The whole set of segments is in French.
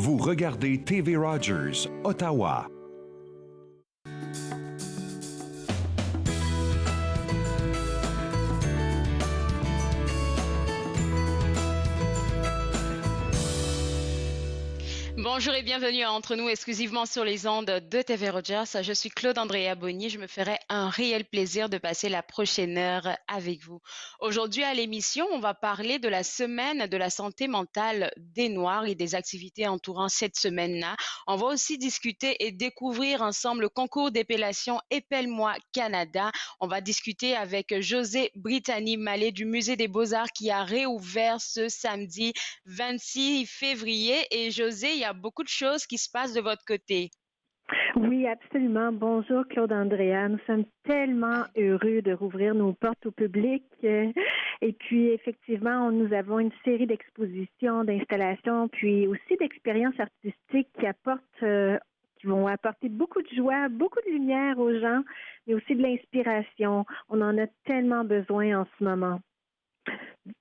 Vous regardez TV Rogers, Ottawa. Bonjour et bienvenue à Entre nous exclusivement sur les ondes de TV Rogers. Je suis Claude Andrea Bonnier. Je me ferai un réel plaisir de passer la prochaine heure avec vous. Aujourd'hui à l'émission, on va parler de la semaine de la santé mentale des Noirs et des activités entourant cette semaine-là. On va aussi discuter et découvrir ensemble le concours d'épellation Épelle-moi Canada. On va discuter avec José Brittany-Mallet du Musée des Beaux-Arts qui a réouvert ce samedi 26 février. Et José, il y a beaucoup de choses qui se passent de votre côté. Oui, absolument. Bonjour Claude Andrea. Nous sommes tellement heureux de rouvrir nos portes au public. Et puis, effectivement, nous avons une série d'expositions, d'installations, puis aussi d'expériences artistiques qui vont apporter beaucoup de joie, beaucoup de lumière aux gens, mais aussi de l'inspiration. On en a tellement besoin en ce moment.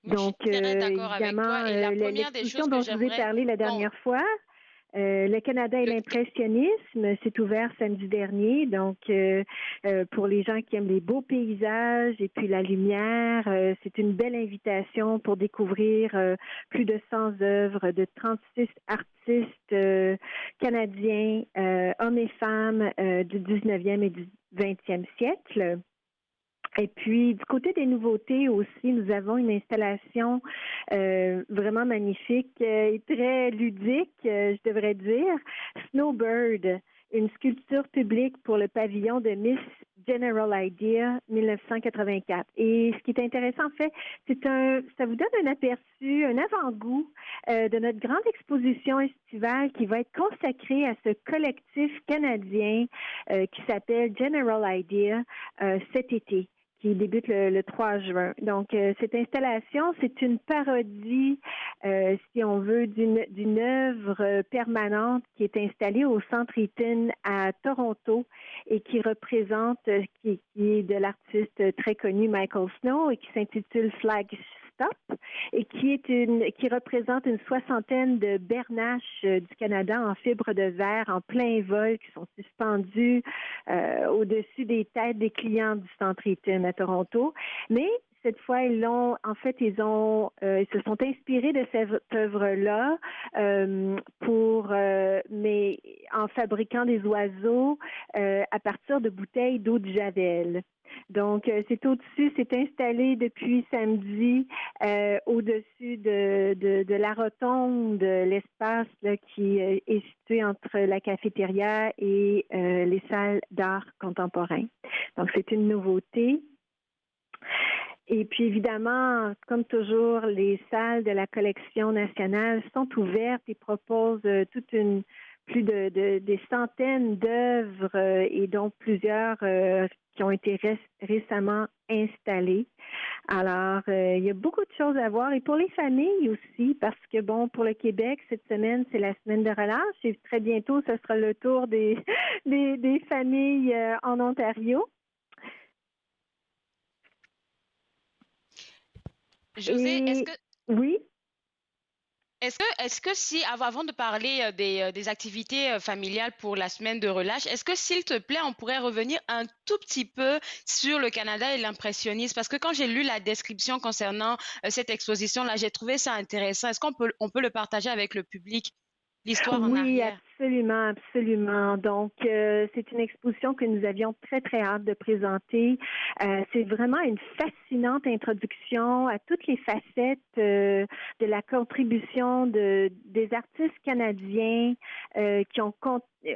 Donc, je suis très d'accord évidemment, avec toi. Et la première des l'exposition choses dont que je vous ai j'aimerais parlé la dernière fois, le Canada et l'impressionnisme, c'est ouvert samedi dernier. Donc, pour les gens qui aiment les beaux paysages et puis la lumière, c'est une belle invitation pour découvrir plus de 100 œuvres de 36 artistes canadiens, hommes et femmes du 19e et du 20e siècle. Et puis, du côté des nouveautés aussi, nous avons une installation vraiment magnifique et très ludique, je devrais dire. Snowbird, une sculpture publique pour le pavillon de Miss General Idea 1984. Et ce qui est intéressant, en fait, ça vous donne un aperçu, un avant-goût de notre grande exposition estivale qui va être consacrée à ce collectif canadien qui s'appelle General Idea cet été, qui débute le 3 juin. Donc, cette installation, c'est une parodie, si on veut, d'une œuvre permanente qui est installée au Centre Eaton à Toronto et qui représente, qui est de l'artiste très connu Michael Snow et qui s'intitule Flagstop et qui représente une soixantaine de bernaches du Canada en fibre de verre en plein vol qui sont suspendus au-dessus des têtes des clients du Centre Eaton à Toronto. Mais cette fois, ils se sont inspirés de cette œuvre-là mais en fabriquant des oiseaux à partir de bouteilles d'eau de Javel. Donc, c'est au-dessus, c'est installé depuis samedi au-dessus de la rotonde, l'espace là, qui est situé entre la cafétéria et les salles d'art contemporain. Donc, c'est une nouveauté. Et puis, évidemment, comme toujours, les salles de la collection nationale sont ouvertes et proposent plus des centaines d'œuvres et dont plusieurs qui ont été récemment installées. Alors, il y a beaucoup de choses à voir. Et pour les familles aussi, parce que, pour le Québec, cette semaine, c'est la semaine de relâche. Et très bientôt, ce sera le tour des familles en Ontario. José, Oui? Est-ce que si, avant de parler des activités familiales pour la semaine de relâche, est-ce que s'il te plaît, on pourrait revenir un tout petit peu sur le Canada et l'impressionnisme? Parce que quand j'ai lu la description concernant cette exposition-là, j'ai trouvé ça intéressant. Est-ce on peut le partager avec le public, l'histoire en Oui, arrière? absolument, absolument. Donc, c'est une exposition que nous avions très, très hâte de présenter. C'est vraiment une fascinante introduction à toutes les facettes de la contribution des artistes canadiens qui ont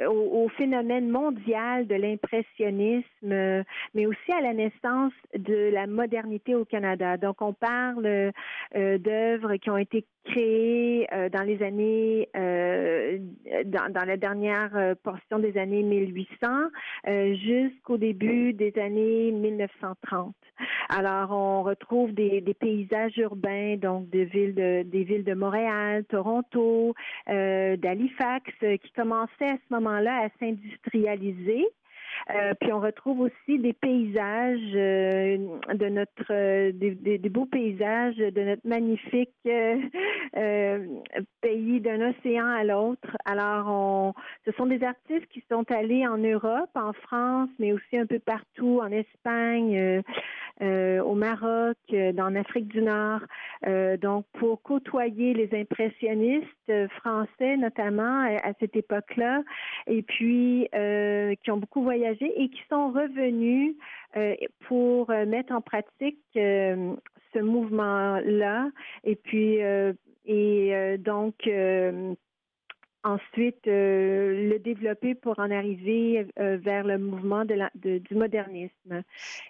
au phénomène mondial de l'impressionnisme, mais aussi à la naissance de la modernité au Canada. Donc, on parle d'œuvres qui ont été créées dans les années, dans la dernière portion des années 1800 jusqu'au début des années 1930. Alors, on retrouve des paysages urbains, donc des villes de Montréal, Toronto, d'Halifax, qui commençaient à ce moment-là à s'industrialiser. Puis on retrouve aussi des paysages de notre des beaux paysages de notre magnifique pays d'un océan à l'autre. Alors, ce sont des artistes qui sont allés en Europe, en France, mais aussi un peu partout, en Espagne, au Maroc, en Afrique du Nord. Donc, pour côtoyer les impressionnistes français, notamment à cette époque-là, et puis qui ont beaucoup voyagé et qui sont revenus pour mettre en pratique ce mouvement-là. Et puis, donc, ensuite, le développer pour en arriver vers le mouvement du modernisme.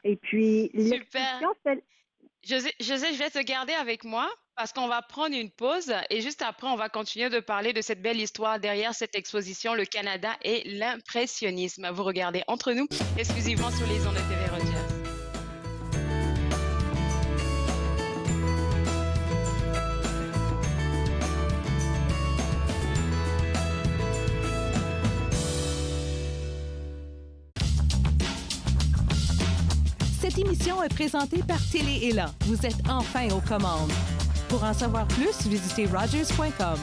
Et puis, Super. l'exposition, José, je vais te garder avec moi parce qu'on va prendre une pause et juste après, on va continuer de parler de cette belle histoire derrière cette exposition, le Canada et l'impressionnisme. Vous regardez Entre nous, exclusivement sur les ondes de TV Rogers. Cette émission est présentée par Télé Élan. Vous êtes enfin aux commandes. Pour en savoir plus, visitez rogers.com.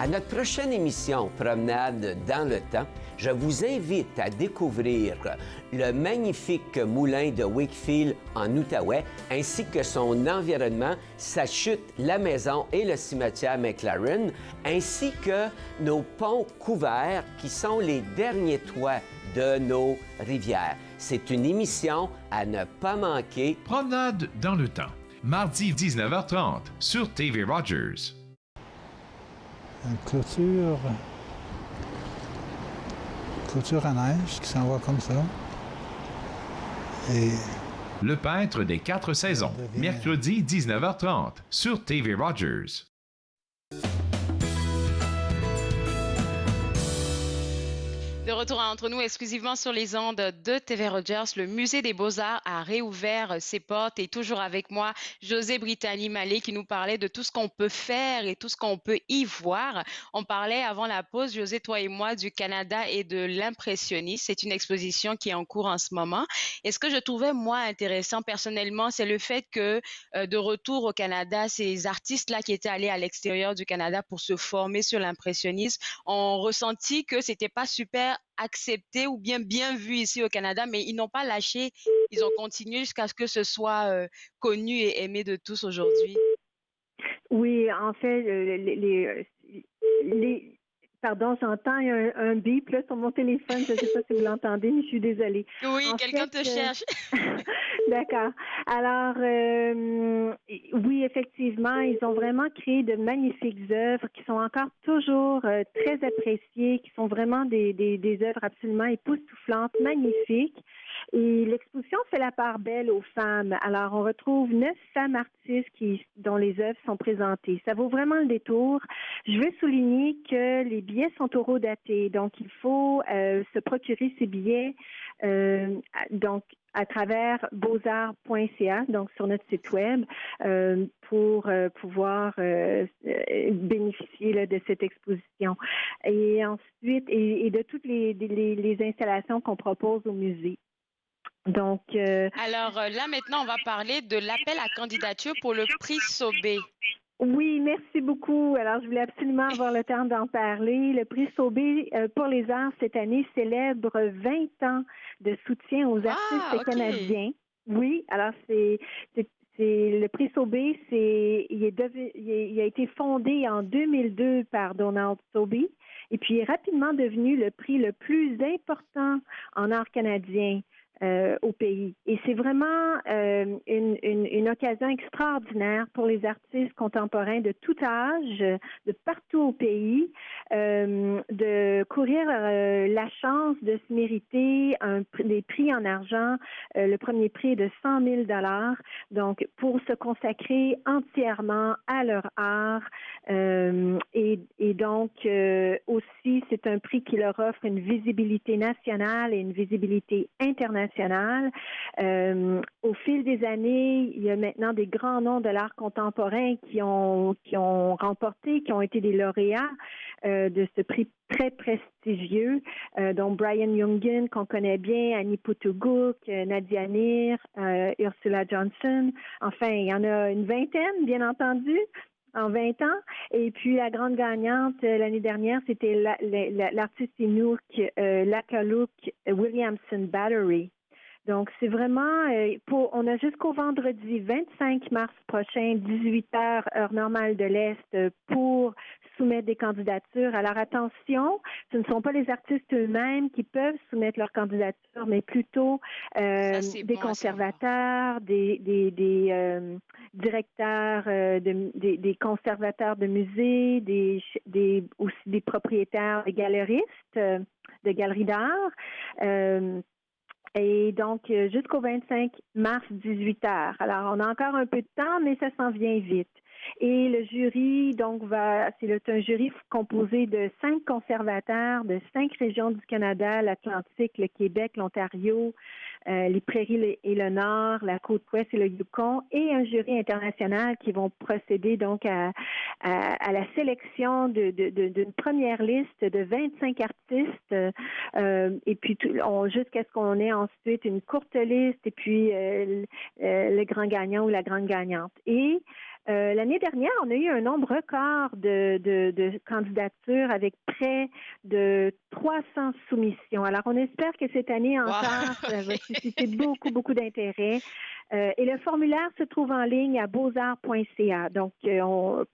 À notre prochaine émission Promenade dans le temps, je vous invite à découvrir le magnifique moulin de Wakefield en Outaouais, ainsi que son environnement, sa chute, la maison et le cimetière McLaren, ainsi que nos ponts couverts qui sont les derniers toits de nos rivières. C'est une émission à ne pas manquer. Promenade dans le temps, mardi 19h30 sur TV Rogers. Une clôture à neige qui s'en va comme ça. Et Le peintre des 4 saisons, mercredi 19h30 sur TV Rogers. De retour entre nous exclusivement sur les ondes de TV Rogers, le Musée des Beaux-Arts a réouvert ses portes et toujours avec moi, José Brittany-Mallet qui nous parlait de tout ce qu'on peut faire et tout ce qu'on peut y voir. On parlait avant la pause, José, toi et moi, du Canada et de l'impressionnisme. C'est une exposition qui est en cours en ce moment. Et ce que je trouvais, moi, intéressant personnellement, c'est le fait que de retour au Canada, ces artistes-là qui étaient allés à l'extérieur du Canada pour se former sur l'impressionnisme ont ressenti que c'était pas super accepté ou bien vu ici au Canada, mais ils n'ont pas lâché. Ils ont continué jusqu'à ce que ce soit connu et aimé de tous aujourd'hui. Oui, en fait, pardon, j'entends un bip là, sur mon téléphone. Je ne sais pas si vous l'entendez, mais je suis désolée. Oui, quelqu'un te cherche. D'accord. Alors, oui, effectivement, ils ont vraiment créé de magnifiques œuvres qui sont encore toujours très appréciées, qui sont vraiment des œuvres absolument époustouflantes, magnifiques. Et l'exposition fait la part belle aux femmes. Alors, on retrouve 9 femmes artistes dont les œuvres sont présentées. Ça vaut vraiment le détour. Je veux souligner que les billets sont eurodatés. Donc, il faut se procurer ces billets donc à travers beauxarts.ca, donc sur notre site web, pour pouvoir bénéficier là, de cette exposition. Et ensuite, et de toutes les installations qu'on propose au musée. Donc, Alors là, maintenant, on va parler de l'appel à candidature pour le prix Sobé. Oui, merci beaucoup. Alors, je voulais absolument avoir le temps d'en parler. Le prix Sobé pour les arts cette année célèbre 20 ans de soutien aux artistes canadiens. Oui, alors c'est le prix Sobé, il a été fondé en 2002 par Donald Sobé et puis il est rapidement devenu le prix le plus important en art canadien. au pays. Et c'est vraiment une occasion extraordinaire pour les artistes contemporains de tout âge, de partout au pays, de courir la chance de se mériter des prix en argent. Le premier prix est de 100 000 $. Donc, pour se consacrer entièrement à leur art. Et donc, aussi, c'est un prix qui leur offre une visibilité nationale et une visibilité internationale. Au fil des années, il y a maintenant des grands noms de l'art contemporain qui ont remporté, qui ont été des lauréats de ce prix très prestigieux, dont Brian Youngen, qu'on connaît bien, Annie Potuguk, Nadia Nir, Ursula Johnson. Enfin, il y en a une vingtaine, bien entendu, en 20 ans. Et puis, la grande gagnante l'année dernière, c'était l'artiste Inuk Lakaluk Williamson Battery. Donc, c'est vraiment, on a jusqu'au vendredi 25 mars prochain, 18h, heure normale de l'Est, pour soumettre des candidatures. Alors, attention, ce ne sont pas les artistes eux-mêmes qui peuvent soumettre leur candidature, mais plutôt des conservateurs, des directeurs, des conservateurs de musées, aussi des propriétaires, des galeristes de galeries d'art. Et donc, jusqu'au 25 mars, 18h. Alors, on a encore un peu de temps, mais ça s'en vient vite. Et le jury, donc, c'est un jury composé de 5 conservateurs de 5 régions du Canada, l'Atlantique, le Québec, l'Ontario, les Prairies et le Nord, la Côte-Ouest et le Yukon, et un jury international qui vont procéder donc à la sélection d'une première liste de 25 artistes, et puis jusqu'à ce qu'on ait ensuite une courte liste, et puis le grand gagnant ou la grande gagnante. Et l'année dernière, on a eu un nombre record de candidatures avec près de 300 soumissions. Alors, on espère que cette année encore, ça va susciter beaucoup, beaucoup d'intérêt. Et le formulaire se trouve en ligne à beauxarts.ca, donc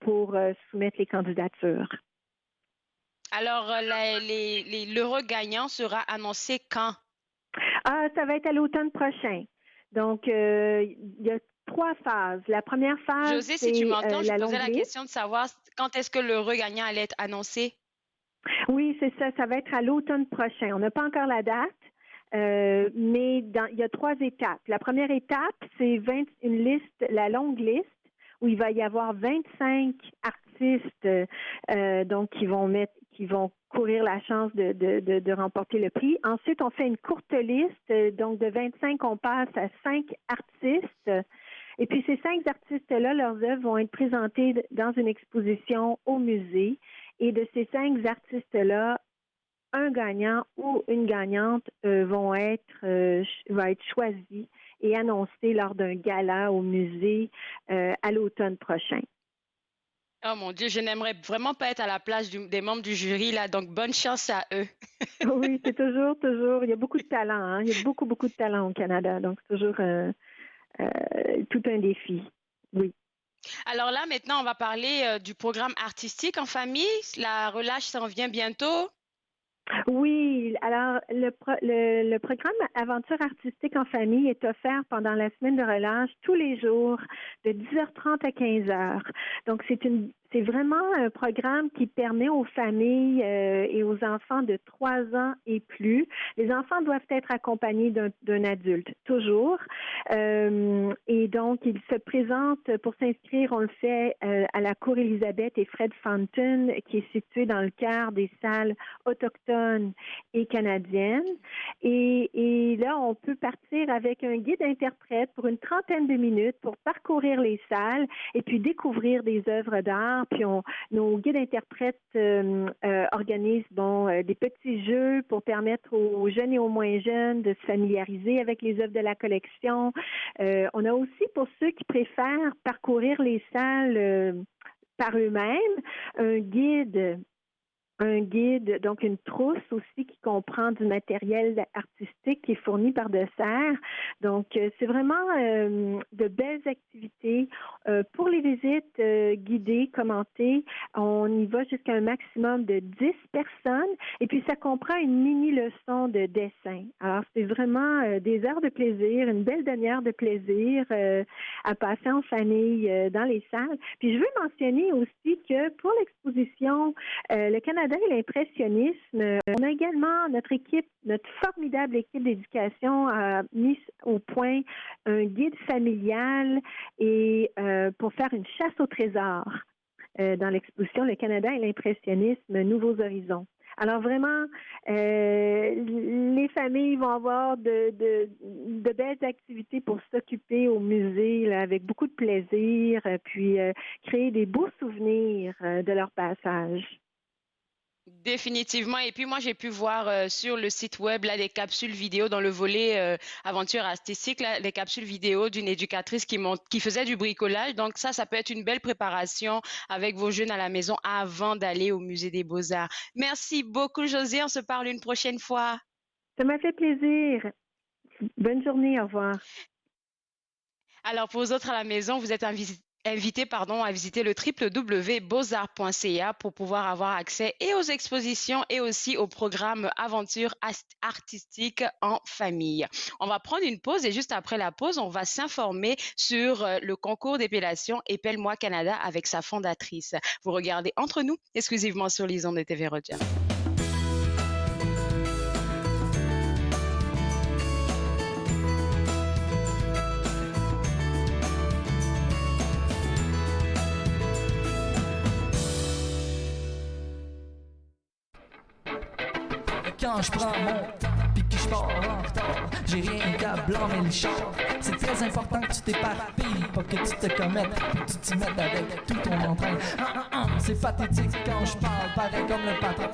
pour soumettre les candidatures. Alors, l'heureux gagnant sera annoncé quand? Ça va être à l'automne prochain. Donc, il y a 3 phases. La première phase, Josée, si tu m'entends, je posais la question de savoir quand est-ce que l'heureux gagnant allait être annoncé? Oui, c'est ça. Ça va être à l'automne prochain. On n'a pas encore la date, mais il y a 3 étapes. La première étape, c'est une liste, la longue liste, où il va y avoir 25 artistes donc qui vont courir la chance de remporter le prix. Ensuite, on fait une courte liste, donc de 25, on passe à 5 artistes. Et puis, ces 5 artistes-là, leurs œuvres vont être présentées dans une exposition au musée. Et de ces 5 artistes-là, un gagnant ou une gagnante va être choisi et annoncé lors d'un gala au musée à l'automne prochain. Oh mon Dieu, je n'aimerais vraiment pas être à la place des membres du jury, là, donc bonne chance à eux. Oui, c'est toujours, il y a beaucoup de talent, hein? Il y a beaucoup, beaucoup de talent au Canada, donc c'est toujours tout un défi, oui. Alors là, maintenant, on va parler du programme artistique en famille. La relâche s'en vient bientôt. Oui, alors le programme Aventure artistique en famille est offert pendant la semaine de relâche tous les jours de 10h30 à 15h. Donc, c'est vraiment un programme qui permet aux familles et aux enfants de 3 ans et plus. Les enfants doivent être accompagnés d'un adulte, toujours. Et donc, ils se présentent, pour s'inscrire, on le fait à la Cour Élisabeth et Fred Fountain, qui est située dans le cœur des salles autochtones et canadiennes. Et là, on peut partir avec un guide interprète pour une trentaine de minutes pour parcourir les salles et puis découvrir des œuvres d'art. Puis nos guides interprètes organisent des petits jeux pour permettre aux jeunes et aux moins jeunes de se familiariser avec les œuvres de la collection. On a aussi, pour ceux qui préfèrent parcourir les salles par eux-mêmes, un guide un guide, donc une trousse aussi qui comprend du matériel artistique qui est fourni par Dessert. Donc, c'est vraiment de belles activités. Pour les visites guidées, commentées, on y va jusqu'à un maximum de 10 personnes et puis ça comprend une mini-leçon de dessin. Alors, c'est vraiment des heures de plaisir, une belle demi-heure de plaisir à passer en famille dans les salles. Puis, je veux mentionner aussi que pour l'exposition le Canada et l'impressionnisme, on a également notre formidable équipe d'éducation a mis au point un guide familial et pour faire une chasse au trésor dans l'exposition Le Canada et l'impressionnisme, Nouveaux horizons. Alors vraiment, les familles vont avoir de belles activités pour s'occuper au musée là, avec beaucoup de plaisir, puis créer des beaux souvenirs de leur passage. Définitivement. Et puis moi, j'ai pu voir sur le site web là, des capsules vidéo dans le volet aventure artistique, là, les capsules vidéo d'une éducatrice qui faisait du bricolage. Donc ça peut être une belle préparation avec vos jeunes à la maison avant d'aller au Musée des Beaux-Arts. Merci beaucoup, Josée. On se parle une prochaine fois. Ça m'a fait plaisir. Bonne journée. Au revoir. Alors, pour vous autres à la maison, vous êtes invités à visiter le www.beauxarts.ca pour pouvoir avoir accès et aux expositions et aussi au programme Aventure artistique en famille. On va prendre une pause et juste après la pause, on va s'informer sur le concours d'épellation Épelle-moi Canada avec sa fondatrice. Vous regardez Entre nous, exclusivement sur les ondes de TV Roger. Quand je prends mon temps pis que je pars en retard, j'ai rien qu'à blâmer le char. C'est très important que tu t'éparpilles, pas que tu te commettes, puis que tu t'y mettes avec tout ton entrain. C'est pathétique quand je parle, pareil comme le patron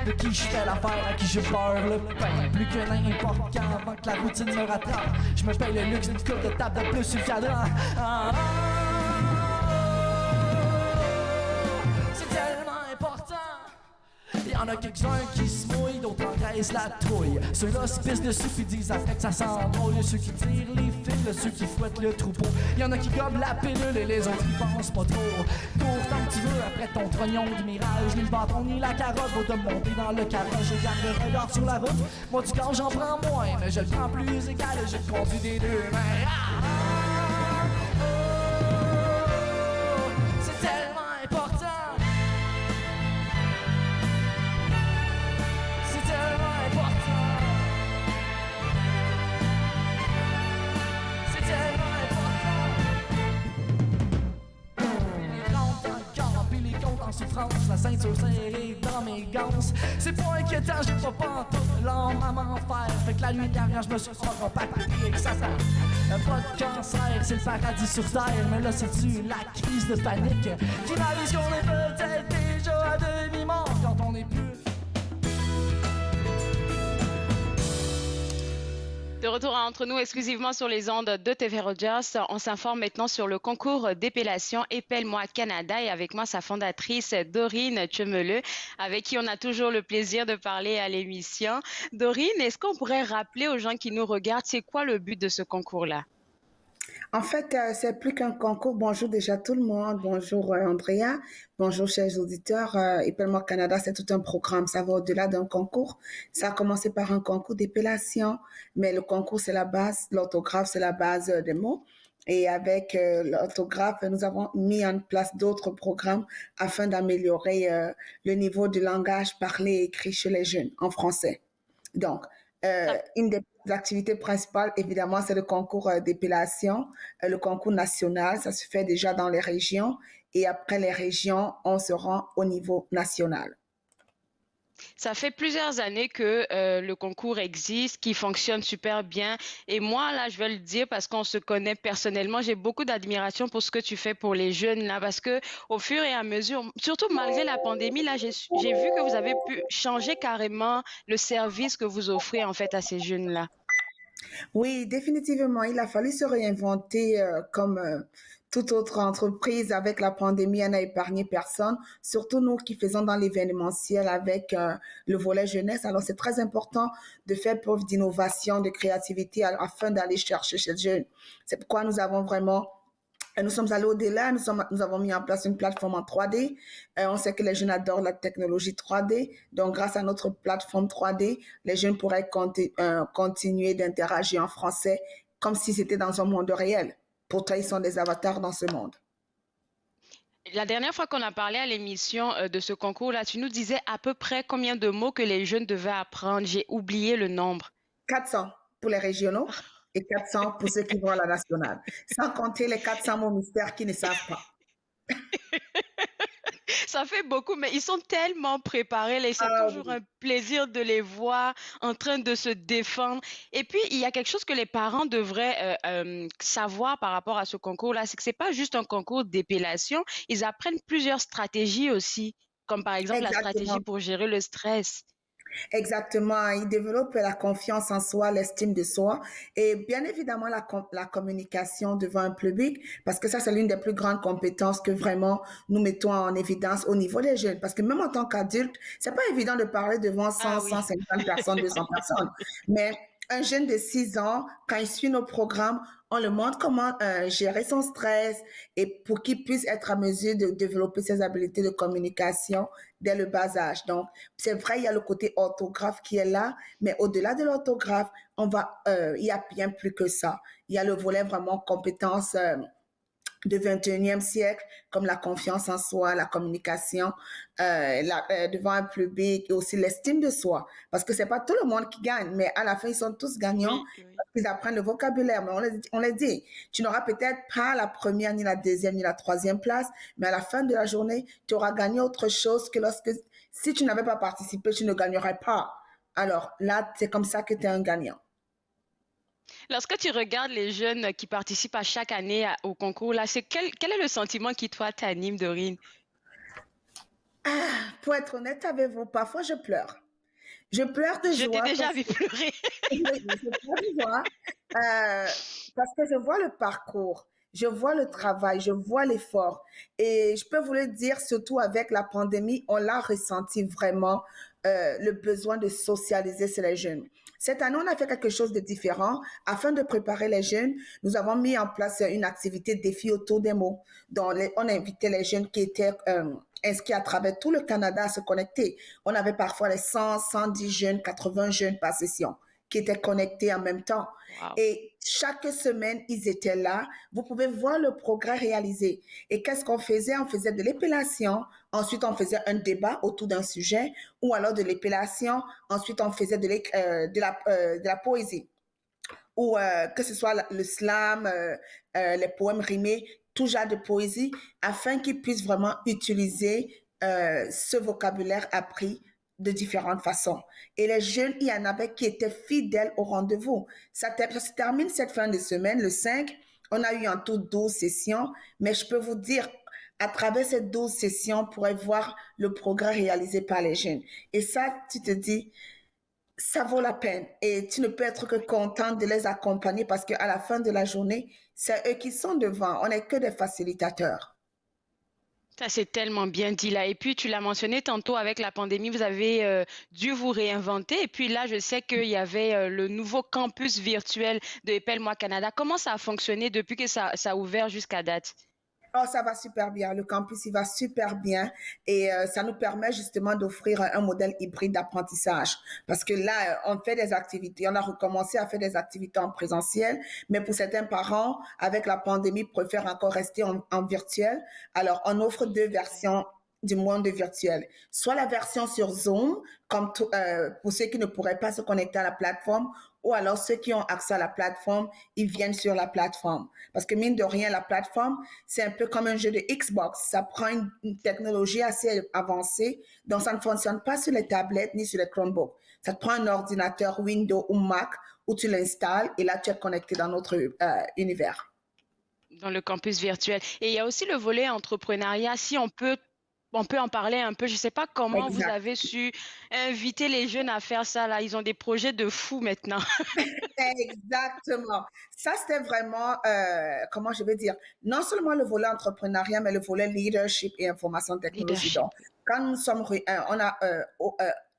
de qui je fais l'affaire, à qui je beurre le pain. Plus que n'importe quand avant que la routine me rattrape, je me paye le luxe d'une coupe de table de plus sur le cadran. C'est tellement important. Y'en a quelques-uns qui se mouillent, d'autres engraissent la trouille. Ceux-là se pissent dessus puis disent après que ça sent drôle. Y'a ceux qui tirent les fils, ceux qui fouettent le troupeau. Y'en a qui gobent la pilule et les autres y pensent pas trop. Cours tant que tu veux après ton trognon de mirage. Ni le bâton ni la carotte vaut de monter dans le carrosse. Je garde le regard sur la route. Moi du corps j'en prends moins, mais je le prends plus égal et je le conduis des deux mains. C'est tellement important. En souffrance, la ceinture serrée dans mes ganses. C'est pas inquiétant, j'ai pas pantoute l'âme à m'en faire. Fait que la nuit dernière, je me suis compacté avec Satan. Pas de cancer, c'est le paradis sur terre. Mais là, c'est-tu la crise de panique qui m'avise qu'on est peut-être déjà à demi-mort quand on est plus. De retour à Entre nous, exclusivement sur les ondes de TV Rogers. On s'informe maintenant sur le concours d'épellation Épelle-moi Canada et avec moi sa fondatrice Dorine Chemeleux, avec qui on a toujours le plaisir de parler à l'émission. Dorine, est-ce qu'on pourrait rappeler aux gens qui nous regardent, c'est quoi le but de ce concours-là? En fait, c'est plus qu'un concours. Bonjour déjà tout le monde. Bonjour Andrea. Bonjour chers auditeurs. Épelle-moi Canada, c'est tout un programme. Ça va au-delà d'un concours. Ça a commencé par un concours d'épellation, mais le concours, c'est la base. L'orthographe, c'est la base des mots. Et avec l'orthographe, nous avons mis en place d'autres programmes afin d'améliorer le niveau du langage parlé et écrit chez les jeunes en français. Donc, une des activités principales, évidemment, c'est le concours d'épellation, le concours national. Ça se fait déjà dans les régions. Et après les régions, on se rend au niveau national. Ça fait plusieurs années que le concours existe, qui fonctionne super bien. Et moi, là, je vais le dire parce qu'on se connaît personnellement, j'ai beaucoup d'admiration pour ce que tu fais pour les jeunes, là, parce que au fur et à mesure, surtout malgré la pandémie, là, j'ai vu que vous avez pu changer carrément le service que vous offrez, en fait, à ces jeunes-là. Oui, définitivement. Il a fallu se réinventer comme toute autre entreprise, avec la pandémie, elle n'a épargné personne, surtout nous qui faisons dans l'événementiel avec le volet jeunesse. Alors, c'est très important de faire preuve d'innovation, de créativité afin d'aller chercher chez les jeunes. C'est pourquoi nous sommes allés au-delà, nous avons mis en place une plateforme en 3D. On sait que les jeunes adorent la technologie 3D. Donc, grâce à notre plateforme 3D, les jeunes pourraient continuer d'interagir en français comme si c'était dans un monde réel. Pourtant, ils sont des avatars dans ce monde. La dernière fois qu'on a parlé à l'émission de ce concours-là, tu nous disais à peu près combien de mots que les jeunes devaient apprendre. J'ai oublié le nombre. 400 pour les régionaux et 400 pour ceux qui vont à la nationale. Sans compter les 400 mots mystères qui ne savent pas. Ça fait beaucoup, mais ils sont tellement préparés. Là, c'est toujours un plaisir de les voir en train de se défendre. Et puis, il y a quelque chose que les parents devraient savoir par rapport à ce concours-là, c'est que c'est pas juste un concours d'épellation. Ils apprennent plusieurs stratégies aussi, comme par exemple la stratégie pour gérer le stress. Exactement, ils développent la confiance en soi, l'estime de soi et bien évidemment la communication devant un public parce que ça c'est l'une des plus grandes compétences que vraiment nous mettons en évidence au niveau des jeunes parce que même en tant qu'adulte, c'est pas évident de parler devant 100, 150 personnes, 200 personnes, mais un jeune de 6 ans, quand il suit nos programmes, on le montre comment gérer son stress et pour qu'il puisse être à mesure de développer ses habiletés de communication dès le bas âge. Donc, c'est vrai, il y a le côté orthographe qui est là, mais au-delà de l'orthographe, il y a bien plus que ça. Il y a le volet vraiment compétences du 21e siècle, comme la confiance en soi, la communication devant un public et aussi l'estime de soi. Parce que c'est pas tout le monde qui gagne, mais à la fin, ils sont tous gagnants parce qu'ils apprennent le vocabulaire. Mais on les dit, tu n'auras peut-être pas la première, ni la deuxième, ni la troisième place, mais à la fin de la journée, tu auras gagné autre chose que si tu n'avais pas participé, tu ne gagnerais pas. Alors là, c'est comme ça que tu es un gagnant. Lorsque tu regardes les jeunes qui participent à chaque année au concours, là, quel est le sentiment qui, toi, t'anime, Dorine? Pour être honnête avec vous, parfois je pleure. Je pleure de joie. Je t'ai déjà vu pleurer. Je pleure de joie parce que je vois le parcours, je vois le travail, je vois l'effort. Et je peux vous le dire, surtout avec la pandémie, on l'a ressenti vraiment, le besoin de socialiser chez les jeunes. Cette année, on a fait quelque chose de différent. Afin de préparer les jeunes, nous avons mis en place une activité défi autour des mots. On a invité les jeunes qui étaient inscrits à travers tout le Canada à se connecter. On avait parfois les 100, 110 jeunes, 80 jeunes par session qui étaient connectés en même temps. Wow. Et chaque semaine, ils étaient là. Vous pouvez voir le progrès réalisé. Et qu'est-ce qu'on faisait? On faisait de l'épellation. Ensuite, on faisait un débat autour d'un sujet. Ou alors de l'épellation. Ensuite, on faisait de la poésie. Ou que ce soit le slam, les poèmes rimés, tout genre de poésie, afin qu'ils puissent vraiment utiliser ce vocabulaire appris de différentes façons. Et les jeunes, il y en avait qui étaient fidèles au rendez-vous. Ça se termine cette fin de semaine, le 5. On a eu en tout 12 sessions, mais je peux vous dire, à travers ces 12 sessions, on pourrait voir le progrès réalisé par les jeunes. Et ça, tu te dis, ça vaut la peine. Et tu ne peux être que content de les accompagner parce qu'à la fin de la journée, c'est eux qui sont devant. On n'est que des facilitateurs. Ça, c'est tellement bien dit là. Et puis, tu l'as mentionné tantôt avec la pandémie, vous avez dû vous réinventer. Et puis là, je sais qu'il y avait le nouveau campus virtuel de Épelle-moi Canada. Comment ça a fonctionné depuis que ça a ouvert jusqu'à date? Oh, ça va super bien. Le campus, il va super bien et ça nous permet justement d'offrir un modèle hybride d'apprentissage parce que là, on fait des activités. On a recommencé à faire des activités en présentiel, mais pour certains parents, avec la pandémie, préfèrent encore rester en virtuel. Alors, on offre 2 versions du monde virtuel. Soit la version sur Zoom, comme pour ceux qui ne pourraient pas se connecter à la plateforme, ou alors ceux qui ont accès à la plateforme, ils viennent sur la plateforme. Parce que mine de rien, la plateforme, c'est un peu comme un jeu de Xbox. Ça prend une technologie assez avancée, donc ça ne fonctionne pas sur les tablettes ni sur les Chromebooks. Ça te prend un ordinateur Windows ou Mac où tu l'installes et là, tu es connecté dans notre univers. Dans le campus virtuel. Et il y a aussi le volet entrepreneuriat. Si on peut on peut en parler un peu. Je ne sais pas comment vous Exact. avez su inviter les jeunes à faire ça là. Ils ont des projets de fous maintenant. Exactement. Ça, c'était vraiment, comment je vais dire, non seulement le volet entrepreneuriat, mais le volet leadership et information technologie. Leadership. Donc, quand on a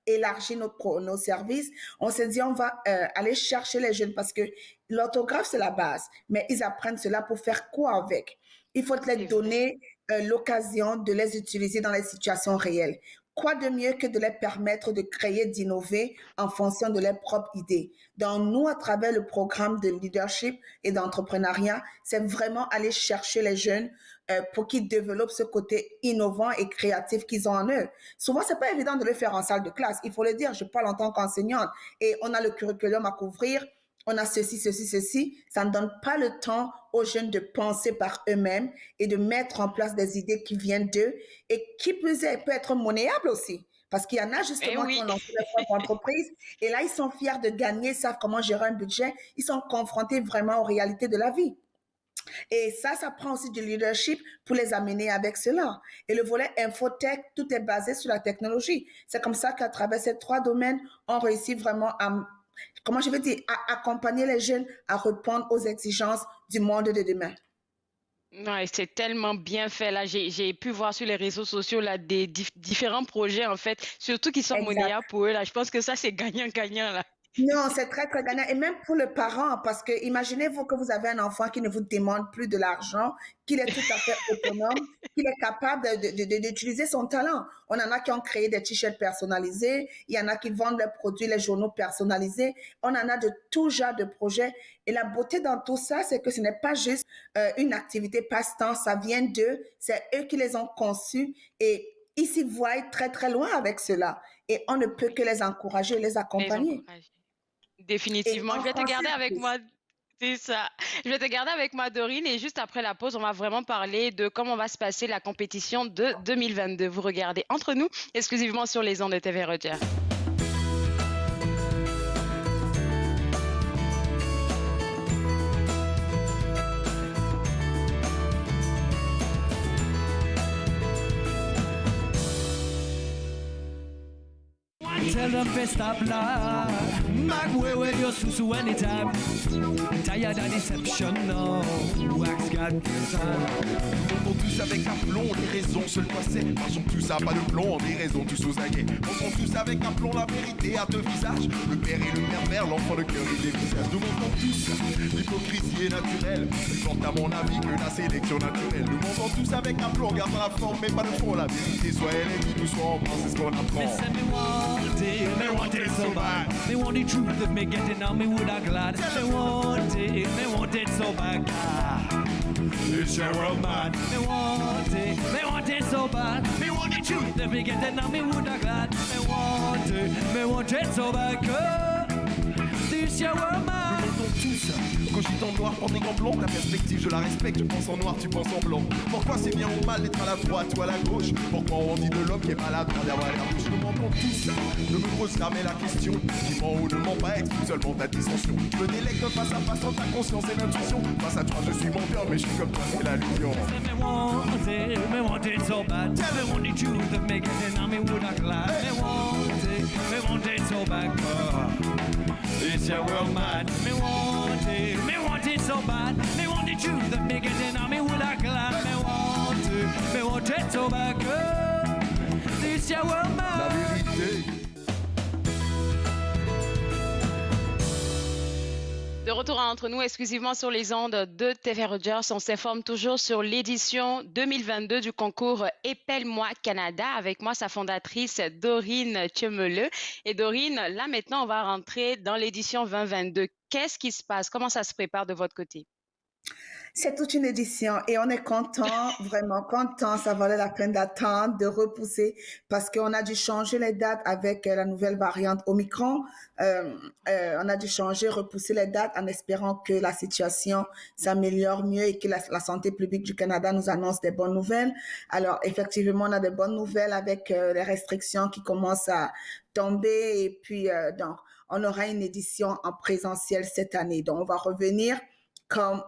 élargi nos services, on s'est dit, on va aller chercher les jeunes parce que l'orthographe, c'est la base, mais ils apprennent cela pour faire quoi avec? Il faut C'est les vrai. donner l'occasion de les utiliser dans les situations réelles. Quoi de mieux que de les permettre de créer, d'innover en fonction de leurs propres idées. Donc, nous, à travers le programme de leadership et d'entrepreneuriat, c'est vraiment aller chercher les jeunes pour qu'ils développent ce côté innovant et créatif qu'ils ont en eux. Souvent, c'est pas évident de le faire en salle de classe. Il faut le dire, je parle en tant qu'enseignante et on a le curriculum à couvrir, on a ceci, ceci, ceci. Ça ne donne pas le temps aux jeunes de penser par eux-mêmes et de mettre en place des idées qui viennent d'eux et qui peut être monnayables aussi. Parce qu'il y en a Eh justement qui oui. ont lancé leur propre entreprise et là, ils sont fiers de gagner, savent comment gérer un budget. Ils sont confrontés vraiment aux réalités de la vie. Et ça prend aussi du leadership pour les amener avec cela. Et le volet infotech, tout est basé sur la technologie. C'est comme ça qu'à travers ces trois domaines, on réussit vraiment à, comment je vais dire, à accompagner les jeunes à répondre aux exigences du monde de demain. Ouais, c'est tellement bien fait là. J'ai pu voir sur les réseaux sociaux là des différents projets en fait, surtout qui sont Exact. monnayables pour eux là. Je pense que ça c'est gagnant-gagnant là. Non, c'est très, très gagnant. Et même pour le parent, parce que imaginez-vous que vous avez un enfant qui ne vous demande plus de l'argent, qu'il est tout à fait autonome, qu'il est capable d'utiliser son talent. On en a qui ont créé des t-shirts personnalisés, il y en a qui vendent leurs produits, les journaux personnalisés. On en a de tout genre de projets. Et la beauté dans tout ça, c'est que ce n'est pas juste une activité passe-temps, ça vient d'eux, c'est eux qui les ont conçus et ils s'y voient très, très loin avec cela. Et on ne peut que les encourager et les Les accompagner. encourager. Et Définitivement. en Je vais te français garder en avec plus. moi. C'est ça. Je vais te garder avec moi, Dorine, et juste après la pause, on va vraiment parler de comment va se passer la compétition de 2022. Vous regardez Entre nous, exclusivement sur les ondes de TV Roger. Tell them to stop lie. Back way with your susu anytime. Tired of deception, no. Wax got Montons tous avec aplomb, les raisons seuls toi c'est. Marchons tous à pas de plomb, des raisons tous aux aguets. Montons tous avec aplomb, la vérité à deux visages. Le père et le pervers, l'enfant, le cœur et des visages. Nous montons tous, l'hypocrisie est naturelle. Plus forte à mon avis que la sélection naturelle. Nous montons tous avec aplomb, gardant la forme mais pas le fond. La vérité soit elle est dite ou soit en France, c'est ce qu'on apprend. Listen, me want it so bad. Me want the truth that me getting on me would have glad. Me want it so bad. It's your world, man. Me want it so bad. Me want the truth that me getting on me would have glad. Me want it so bad. It's your world, man. Nous montons tous, cogitant noir, pour des gants blancs. Ta perspective, je la respecte, je pense en noir, tu penses en blanc. Pourquoi c'est bien ou mal d'être à la droite ou à la gauche? Pourquoi on dit de l'homme qui est malade derrière la bouche? Nous mentons tous, ne me pose jamais la question. Qui ment ou ne ment pas, explique seulement ta dissension. Je me délecte face à face en ta conscience et l'intuition. Face à toi, je suis menteur, mais je suis comme toi, c'est l'allusion. Me want it so bad. Me want the truth that me getting on me would have glad. Me want it so bad. It's your world, man. Me want it so bad. Me want the truth that me getting on me would have glad. Me want it so bad. It's your world, man. La vérité. De retour à Entre nous, exclusivement sur les ondes de TV Rogers, on s'informe toujours sur l'édition 2022 du concours Épelle-moi Canada. Avec moi, sa fondatrice Dorine Tchemeleux. Et Dorine, là maintenant, on va rentrer dans l'édition 2022. Qu'est-ce qui se passe? Comment ça se prépare de votre côté? C'est toute une édition et on est content, vraiment content. Ça valait la peine d'attendre, de repousser parce qu'on a dû changer les dates avec la nouvelle variante Omicron. On a dû changer, repousser les dates en espérant que la situation s'améliore mieux et que la santé publique du Canada nous annonce des bonnes nouvelles. Alors, effectivement, on a des bonnes nouvelles avec les restrictions qui commencent à tomber et puis donc, on aura une édition en présentiel cette année. Donc, on va revenir comme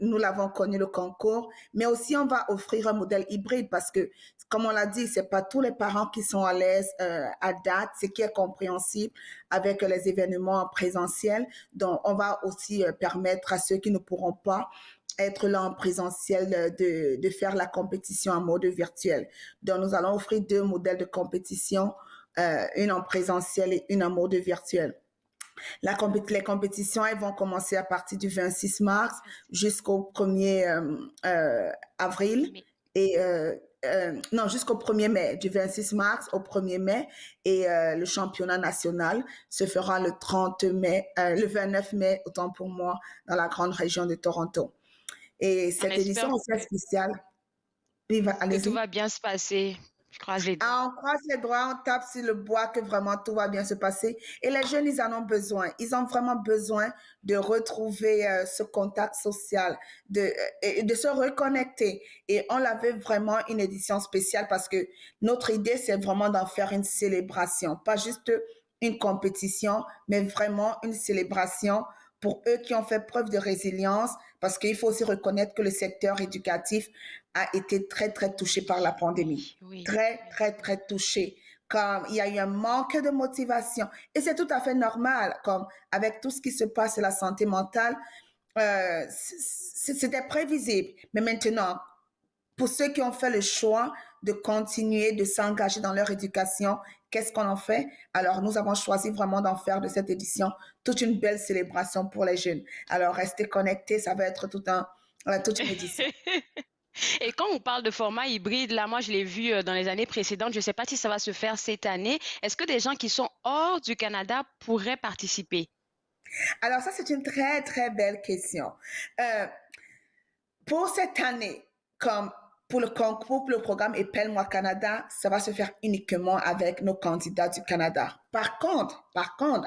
nous l'avons connu le concours, mais aussi on va offrir un modèle hybride parce que comme on l'a dit, c'est pas tous les parents qui sont à l'aise à date, ce qui est compréhensible avec les événements en présentiel. Donc, on va aussi permettre à ceux qui ne pourront pas être là en présentiel de faire la compétition en mode virtuel. Donc, nous allons offrir 2 modèles de compétition, une en présentiel et une en mode virtuel. Les compétitions, elles vont commencer à partir du 26 mars jusqu'au 1er avril et non, jusqu'au 1er mai, du 26 mars au 1er mai. Et le championnat national se fera le 30 mai, le 29 mai, autant pour moi, dans la grande région de Toronto. Et cette édition aussi est spéciale. Oui, que tout va bien se passer. Je croise les doigts. Ah, on croise les doigts, on tape sur le bois que vraiment tout va bien se passer. Et les jeunes, ils en ont besoin. Ils ont vraiment besoin de retrouver ce contact social, de se reconnecter. Et on avait vraiment une édition spéciale parce que notre idée, c'est vraiment d'en faire une célébration. Pas juste une compétition, mais vraiment une célébration pour eux qui ont fait preuve de résilience, parce qu'il faut aussi reconnaître que le secteur éducatif a été très, très touché par la pandémie. Oui. Très, très, très touché. Comme il y a eu un manque de motivation. Et c'est tout à fait normal, comme avec tout ce qui se passe sur la santé mentale, c'était prévisible. Mais maintenant, pour ceux qui ont fait le choix de continuer de s'engager dans leur éducation, qu'est-ce qu'on en fait? Alors, nous avons choisi vraiment d'en faire de cette édition toute une belle célébration pour les jeunes. Alors, restez connectés, ça va être toute une édition. Et quand on parle de format hybride, là, moi, je l'ai vu dans les années précédentes. Je ne sais pas si ça va se faire cette année. Est-ce que des gens qui sont hors du Canada pourraient participer? Alors, ça, c'est une très, très belle question. Pour cette année, comme pour le concours, pour le programme Épelle-moi Canada, ça va se faire uniquement avec nos candidats du Canada. Par contre,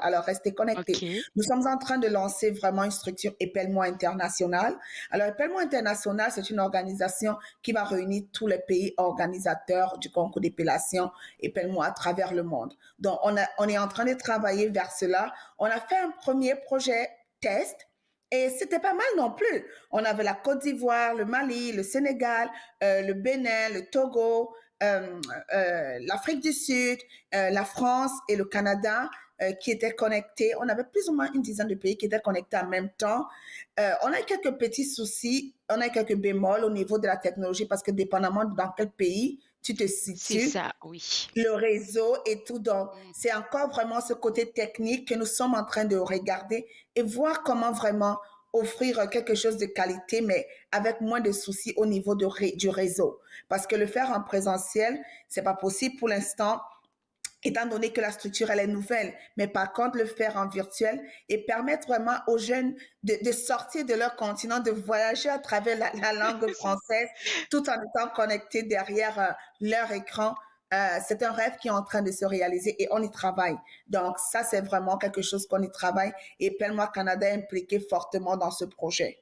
alors restez connectés. Okay. Nous sommes en train de lancer vraiment une structure Épelle-moi International. Alors, Épelle-moi International, c'est une organisation qui va réunir tous les pays organisateurs du concours d'épellation Épelle-moi à travers le monde. Donc, on est en train de travailler vers cela. On a fait un premier projet test. Et c'était pas mal non plus. On avait la Côte d'Ivoire, le Mali, le Sénégal, le Bénin, le Togo, l'Afrique du Sud, la France et le Canada qui étaient connectés. On avait plus ou moins une dizaine de pays qui étaient connectés en même temps. On a quelques petits soucis, on a quelques bémols au niveau de la technologie parce que dépendamment dans quel pays tu te situes, c'est ça, oui. le réseau et tout. Donc, c'est encore vraiment ce côté technique que nous sommes en train de regarder et voir comment vraiment offrir quelque chose de qualité, mais avec moins de soucis au niveau du réseau. Parce que le faire en présentiel, c'est pas possible pour l'instant, étant donné que la structure, elle est nouvelle. Mais par contre, le faire en virtuel et permettre vraiment aux jeunes de sortir de leur continent, de voyager à travers la langue française, tout en étant connectés derrière leur écran. C'est un rêve qui est en train de se réaliser et on y travaille. Donc, ça, c'est vraiment quelque chose qu'on y travaille. Et Épelle-moi Canada est impliqué fortement dans ce projet.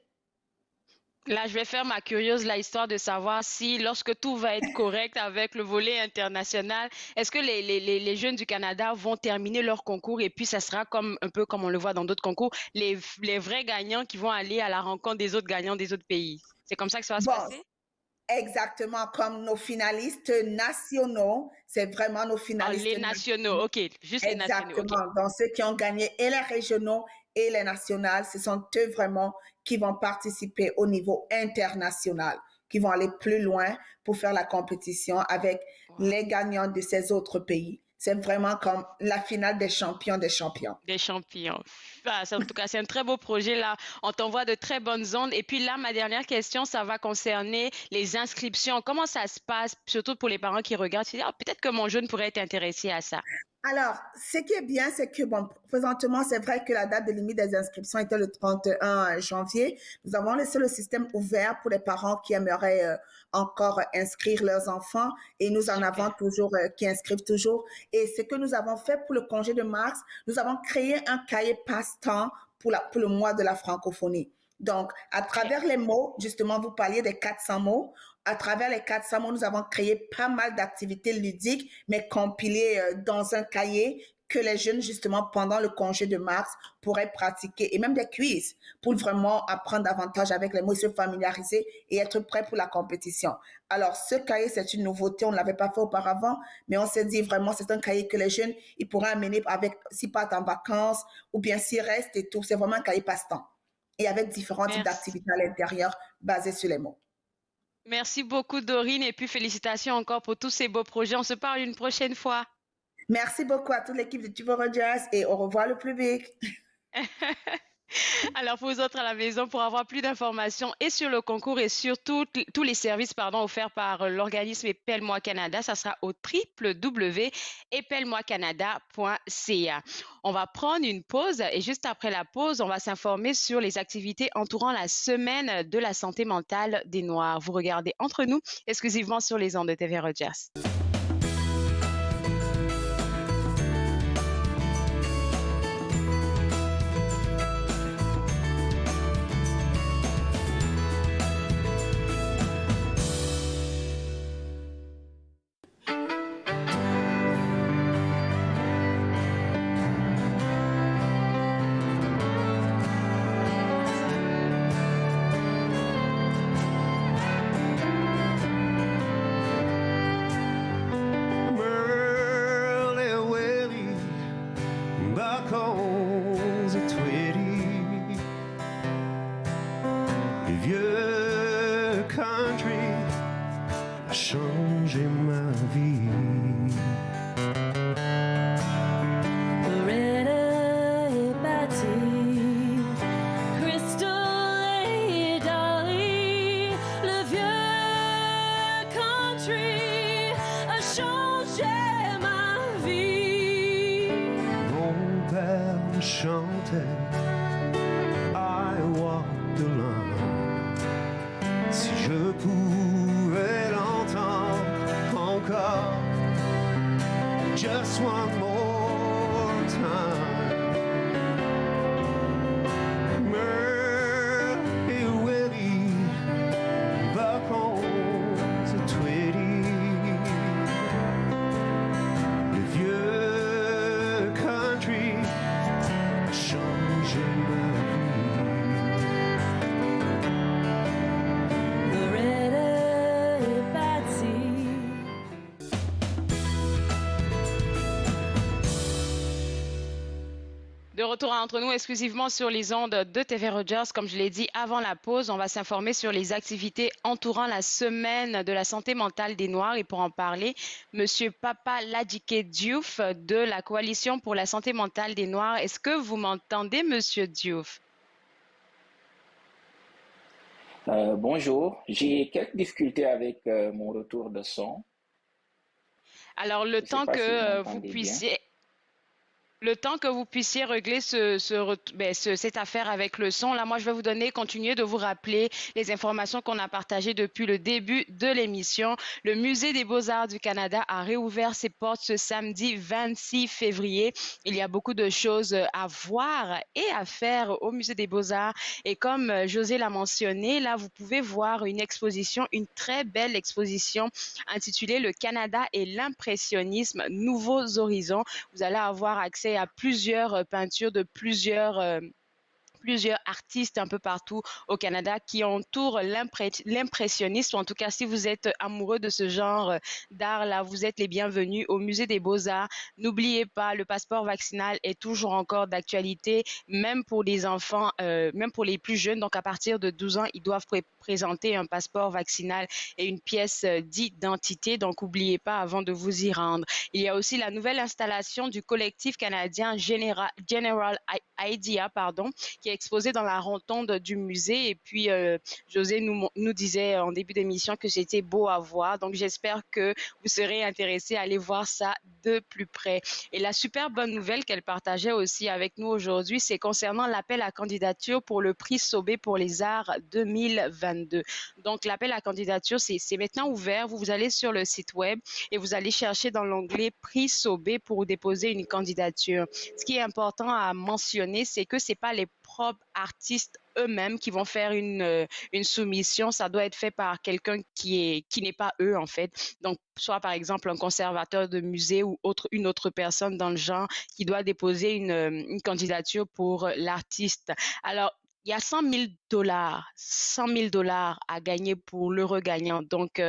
Là, je vais faire ma curieuse, la histoire de savoir si, lorsque tout va être correct avec le volet international, est-ce que les jeunes du Canada vont terminer leur concours et puis ça sera un peu comme on le voit dans d'autres concours, les vrais gagnants qui vont aller à la rencontre des autres gagnants des autres pays. C'est comme ça que ça va se passer? Exactement, comme nos finalistes nationaux, c'est vraiment nos finalistes. Les nationaux, ok, juste les nationaux. Exactement, donc ceux qui ont gagné et les régionaux et les nationales, ce sont eux vraiment qui vont participer au niveau international, qui vont aller plus loin pour faire la compétition avec les gagnants de ces autres pays. C'est vraiment comme la finale des champions des champions. Des champions. En tout cas, c'est un très beau projet là. On t'envoie de très bonnes ondes. Et puis là, ma dernière question, ça va concerner les inscriptions. Comment ça se passe, surtout pour les parents qui regardent, qui disent, peut-être que mon jeune pourrait être intéressé à ça. Alors, ce qui est bien, c'est que, présentement, c'est vrai que la date de limite des inscriptions était le 31 janvier. Nous avons laissé le système ouvert pour les parents qui aimeraient encore inscrire leurs enfants et nous en avons toujours qui inscrivent toujours. Et ce que nous avons fait pour le congé de mars, nous avons créé un cahier passe-temps pour le mois de la francophonie. Donc, à travers les mots, justement, vous parliez des 400 mots. À travers les 400 mots, nous avons créé pas mal d'activités ludiques, mais compilées dans un cahier que les jeunes, justement, pendant le congé de mars, pourraient pratiquer, et même des quiz pour vraiment apprendre davantage avec les mots, se familiariser et être prêts pour la compétition. Alors, ce cahier, c'est une nouveauté, on ne l'avait pas fait auparavant, mais on s'est dit vraiment, c'est un cahier que les jeunes, ils pourraient amener avec, s'ils partent en vacances ou bien s'ils restent et tout. C'est vraiment un cahier passe-temps. Et avec différents types d'activités à l'intérieur basées sur les mots. Merci beaucoup, Dorine, et puis félicitations encore pour tous ces beaux projets. On se parle une prochaine fois. Merci beaucoup à toute l'équipe de TV Rogers et au revoir le public. Alors, pour vous autres à la maison, pour avoir plus d'informations et sur le concours et sur tous les services offerts par l'organisme Épelle-moi Canada, ça sera au www.epellemoicanada.ca. On va prendre une pause et juste après la pause, on va s'informer sur les activités entourant la semaine de la santé mentale des Noirs. Vous regardez Entre nous, exclusivement sur les ondes de TV Rogers. De retour entre nous exclusivement sur les ondes de TV Rogers. Comme je l'ai dit avant la pause, on va s'informer sur les activités entourant la semaine de la santé mentale des Noirs. Et pour en parler, Monsieur Papa Ladjike Diouf de la Coalition pour la santé mentale des Noirs. Est-ce que vous m'entendez, Monsieur Diouf? Bonjour, j'ai quelques difficultés avec mon retour de son. Alors, le temps que vous puissiez... Le temps que vous puissiez régler cette affaire avec le son, là, moi, je vais vous continuer de vous rappeler les informations qu'on a partagées depuis le début de l'émission. Le Musée des Beaux-Arts du Canada a réouvert ses portes ce samedi 26 février. Il y a beaucoup de choses à voir et à faire au Musée des Beaux-Arts. Et comme José l'a mentionné, là, vous pouvez voir une exposition, une très belle exposition intitulée Le Canada et l'impressionnisme, nouveaux horizons. Vous allez avoir accès à plusieurs peintures de plusieurs artistes un peu partout au Canada qui entourent l'impressionnisme. En tout cas, si vous êtes amoureux de ce genre d'art-là, vous êtes les bienvenus au Musée des Beaux-Arts. N'oubliez pas, le passeport vaccinal est toujours encore d'actualité, même pour les enfants, même pour les plus jeunes. Donc, à partir de 12 ans, ils doivent présenter un passeport vaccinal et une pièce d'identité. Donc, n'oubliez pas avant de vous y rendre. Il y a aussi la nouvelle installation du collectif canadien General Idea, qui est exposé dans la rotonde du musée. Et puis, José nous disait en début d'émission que c'était beau à voir. Donc, j'espère que vous serez intéressés à aller voir ça de plus près. Et la super bonne nouvelle qu'elle partageait aussi avec nous aujourd'hui, c'est concernant l'appel à candidature pour le prix Sobé pour les arts 2022. Donc, l'appel à candidature, c'est maintenant ouvert. Vous allez sur le site web et vous allez chercher dans l'onglet prix Sobé pour déposer une candidature. Ce qui est important à mentionner, c'est que ce n'est pas les propres artistes eux-mêmes qui vont faire une soumission. Ça doit être fait par quelqu'un qui n'est pas eux, en fait. Donc, soit par exemple un conservateur de musée ou une autre personne dans le genre qui doit déposer une candidature pour l'artiste. Alors, il y a 100 000 dollars à gagner pour l'heureux gagnant. Donc,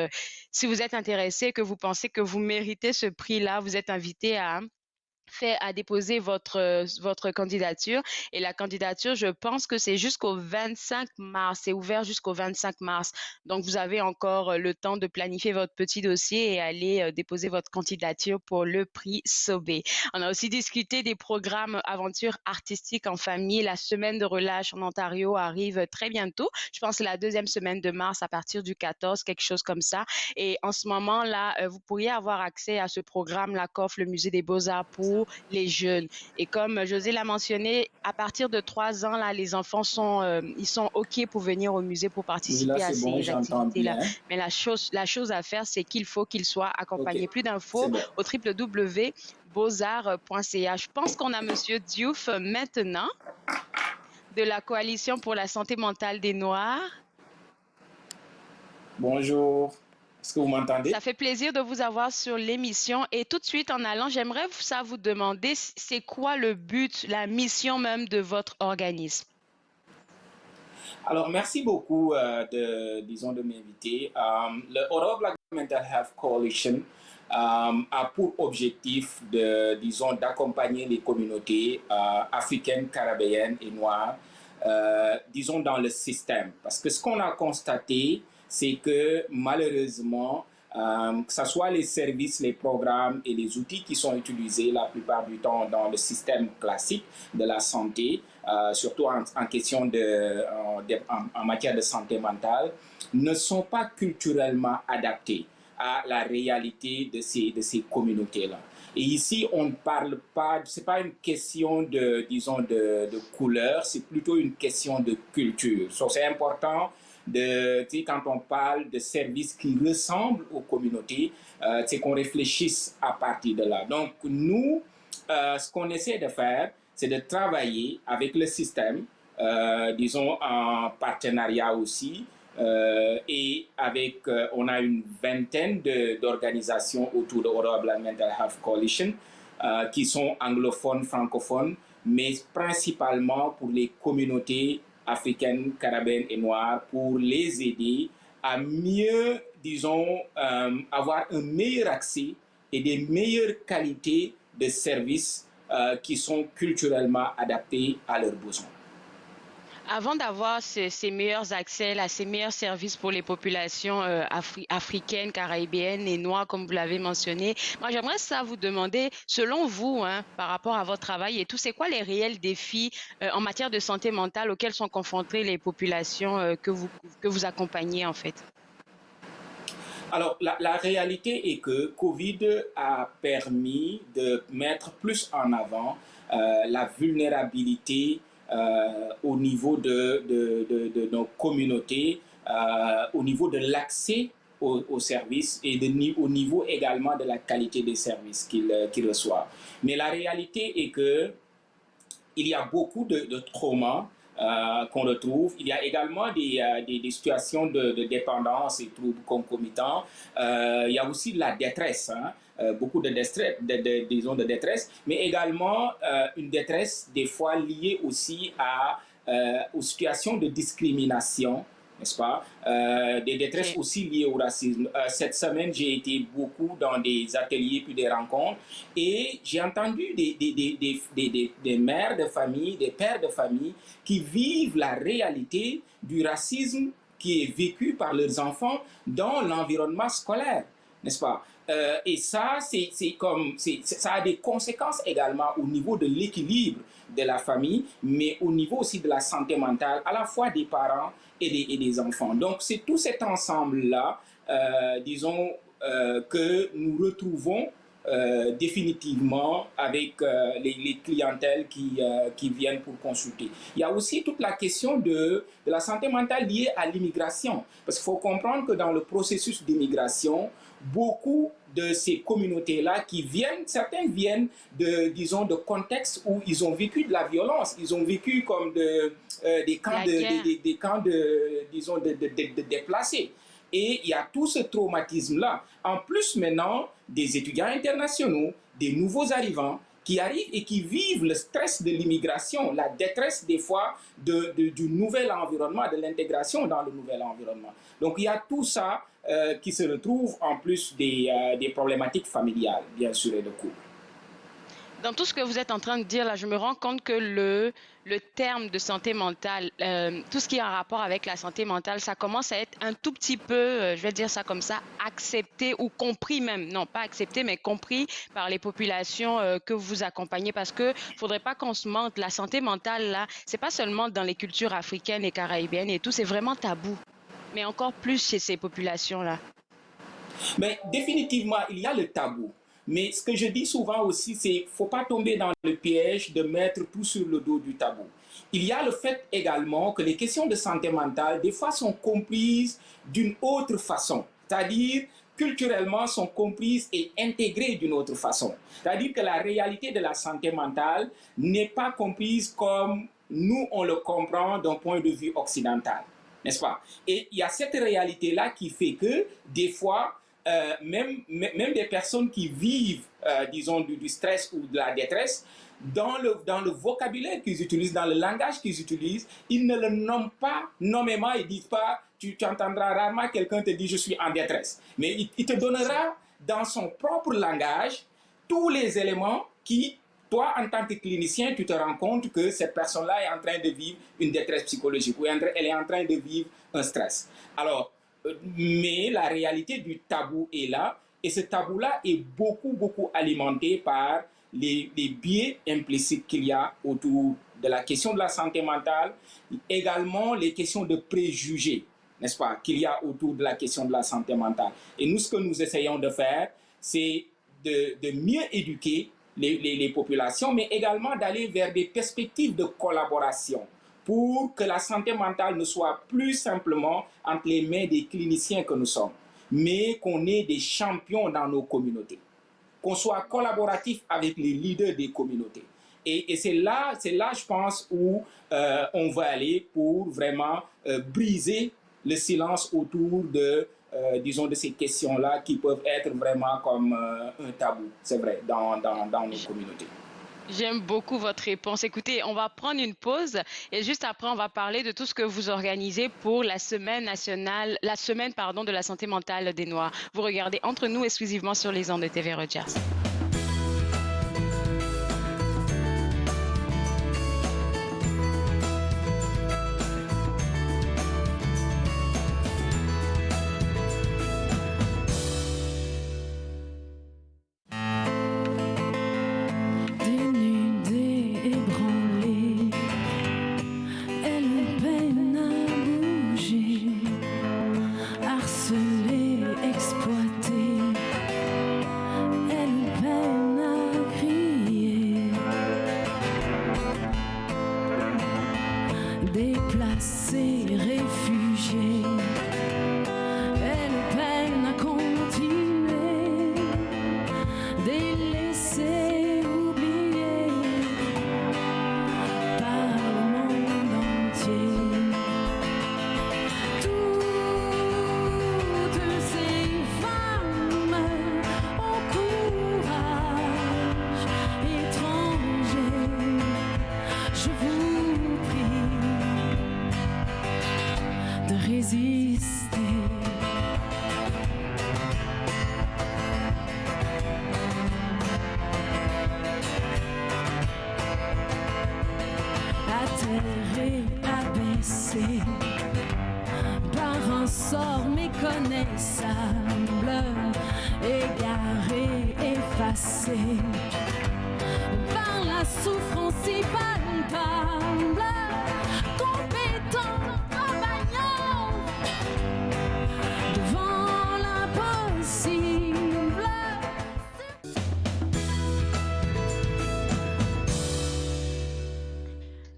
si vous êtes intéressé, que vous pensez que vous méritez ce prix-là, vous êtes invité à déposer votre candidature. Et la candidature, je pense que c'est jusqu'au 25 mars. C'est ouvert jusqu'au 25 mars. Donc, vous avez encore le temps de planifier votre petit dossier et aller déposer votre candidature pour le prix Sobé. On a aussi discuté des programmes aventures artistiques en famille. La semaine de relâche en Ontario arrive très bientôt. Je pense que c'est la deuxième semaine de mars à partir du 14, quelque chose comme ça. Et en ce moment-là, vous pourriez avoir accès à ce programme-là qu'offre le Musée des Beaux-Arts pour les jeunes. Et comme José l'a mentionné, à partir de 3 ans, là, les enfants ils sont OK pour venir au musée pour participer à ces activités-là. Mais la chose à faire, c'est qu'il faut qu'ils soient accompagnés. Plus d'infos au www.beauxarts.ca. Je pense qu'on a Monsieur Diouf maintenant de la Coalition pour la santé mentale des Noirs. Bonjour. Est-ce que vous m'entendez? Ça fait plaisir de vous avoir sur l'émission. Et tout de suite, en allant, j'aimerais vous demander, c'est quoi le but, la mission même de votre organisme? Alors, merci beaucoup de m'inviter. Le Europe Black Mental Health Coalition a pour objectif d'accompagner les communautés africaines, caribéennes et noires, dans le système. Parce que ce qu'on a constaté, c'est que malheureusement, que ce soit les services, les programmes et les outils qui sont utilisés la plupart du temps dans le système classique de la santé, surtout en question en matière de santé mentale, ne sont pas culturellement adaptés à la réalité de ces communautés-là. Et ici, on ne parle pas, c'est pas une question de couleur, c'est plutôt une question de culture. C'est important quand on parle de services qui ressemblent aux communautés, c'est qu'on réfléchisse à partir de là. Donc, nous, ce qu'on essaie de faire, c'est de travailler avec le système, en partenariat aussi, et on a une vingtaine d'organisations autour de Europe Black Mental Health Coalition qui sont anglophones, francophones, mais principalement pour les communautés africaines, caribéennes et noires, pour les aider à mieux, avoir un meilleur accès et des meilleures qualités de services qui sont culturellement adaptés à leurs besoins. Avant d'avoir ces meilleurs accès, ces meilleurs services pour les populations africaines, caribéennes et noires, comme vous l'avez mentionné, moi j'aimerais vous demander, selon vous, par rapport à votre travail et tout, c'est quoi les réels défis en matière de santé mentale auxquels sont confrontées les populations que vous accompagnez en fait? Alors, la réalité est que Covid a permis de mettre plus en avant la vulnérabilité au niveau de nos communautés, au niveau de l'accès aux services et au niveau également de la qualité des services qu'ils reçoivent. Mais la réalité est qu'il y a beaucoup de traumas qu'on retrouve. Il y a également des situations de dépendance et troubles concomitants. Il y a aussi de la détresse, beaucoup de détresse, mais également une détresse des fois liée aussi aux situations de discrimination, n'est-ce pas? Des détresses aussi liées au racisme. Cette semaine, j'ai été beaucoup dans des ateliers puis des rencontres et j'ai entendu des mères de famille, des pères de famille qui vivent la réalité du racisme qui est vécu par leurs enfants dans l'environnement scolaire, n'est-ce pas? Et ça, ça a des conséquences également au niveau de l'équilibre de la famille, mais au niveau aussi de la santé mentale, à la fois des parents et des enfants. Donc, c'est tout cet ensemble-là, que nous retrouvons définitivement avec les clientèles qui viennent pour consulter. Il y a aussi toute la question de la santé mentale liée à l'immigration. Parce qu'il faut comprendre que dans le processus d'immigration, beaucoup de ces communautés-là certaines viennent de contextes où ils ont vécu de la violence, ils ont vécu comme des camps de déplacés. Et il y a tout ce traumatisme-là. En plus, maintenant, des étudiants internationaux, des nouveaux arrivants qui arrivent et qui vivent le stress de l'immigration, la détresse des fois du nouvel environnement, de l'intégration dans le nouvel environnement. Donc il y a tout ça qui se retrouve en plus des problématiques familiales, bien sûr, et de couple. Dans tout ce que vous êtes en train de dire, là, je me rends compte que le terme de santé mentale, tout ce qui est en rapport avec la santé mentale, ça commence à être un tout petit peu, je vais dire ça comme ça, accepté ou compris même. Non, pas accepté, mais compris par les populations que vous accompagnez. Parce que faudrait pas qu'on se mente, la santé mentale, là, c'est pas seulement dans les cultures africaines et caribéennes et tout, c'est vraiment tabou. Mais encore plus chez ces populations-là. Mais définitivement, il y a le tabou. Mais ce que je dis souvent aussi, c'est qu'il ne faut pas tomber dans le piège de mettre tout sur le dos du tabou. Il y a le fait également que les questions de santé mentale, des fois, sont comprises d'une autre façon. C'est-à-dire, culturellement, sont comprises et intégrées d'une autre façon. C'est-à-dire que la réalité de la santé mentale n'est pas comprise comme nous, on le comprend d'un point de vue occidental. N'est-ce pas? Et il y a cette réalité-là qui fait que, des fois, même des personnes qui vivent, disons, du stress ou de la détresse, dans le vocabulaire qu'ils utilisent, dans le langage qu'ils utilisent, ils ne le nomment pas nommément, ils ne disent pas, tu entendras rarement quelqu'un te dire je suis en détresse. Mais il te donnera dans son propre langage tous les éléments qui, toi, en tant que clinicien, tu te rends compte que cette personne-là est en train de vivre une détresse psychologique ou elle est en train de vivre un stress. Alors, mais la réalité du tabou est là, et ce tabou-là est beaucoup alimenté par les biais implicites qu'il y a autour de la question de la santé mentale, également les questions de préjugés, n'est-ce pas, qu'il y a autour de la question de la santé mentale. Et nous, ce que nous essayons de faire, c'est de mieux éduquer les populations, mais également d'aller vers des perspectives de collaboration, pour que la santé mentale ne soit plus simplement entre les mains des cliniciens que nous sommes, mais qu'on ait des champions dans nos communautés, qu'on soit collaboratif avec les leaders des communautés. Et c'est là, je pense, où on va aller pour vraiment briser le silence autour disons, de ces questions-là qui peuvent être vraiment comme un tabou, c'est vrai, dans nos communautés. J'aime beaucoup votre réponse. Écoutez, on va prendre une pause et juste après, on va parler de tout ce que vous organisez pour la semaine de la santé mentale des Noirs. Vous regardez Entre nous exclusivement sur les ondes de TV Rogers.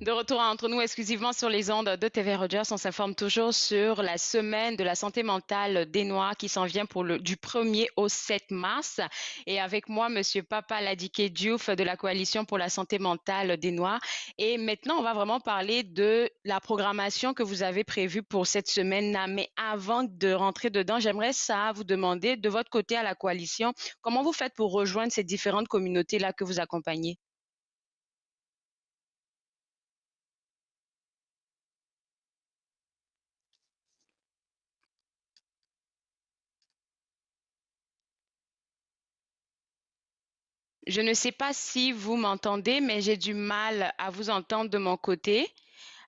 De retour entre nous exclusivement sur les ondes de TV Rogers, on s'informe toujours sur la semaine de la santé mentale des Noirs qui s'en vient du 1er au 7 mars. Et avec moi, Monsieur Papa Ladike Diouf de la Coalition pour la santé mentale des Noirs. Et maintenant, on va vraiment parler de la programmation que vous avez prévue pour cette semaine-là. Mais avant de rentrer dedans, j'aimerais vous demander, de votre côté à la Coalition, comment vous faites pour rejoindre ces différentes communautés-là que vous accompagnez? Je ne sais pas si vous m'entendez, mais j'ai du mal à vous entendre de mon côté.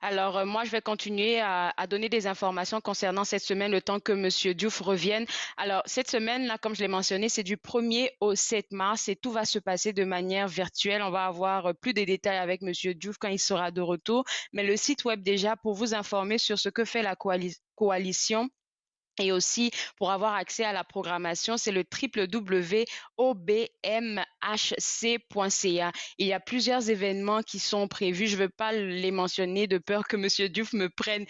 Alors, moi, je vais continuer à donner des informations concernant cette semaine, le temps que M. Diouf revienne. Alors, cette semaine-là, comme je l'ai mentionné, c'est du 1er au 7 mars et tout va se passer de manière virtuelle. On va avoir plus de détails avec M. Diouf quand il sera de retour. Mais le site web déjà, pour vous informer sur ce que fait la coalition, et aussi, pour avoir accès à la programmation, c'est le www.obmhc.ca. Il y a plusieurs événements qui sont prévus. Je ne veux pas les mentionner de peur que M. Diouf me prenne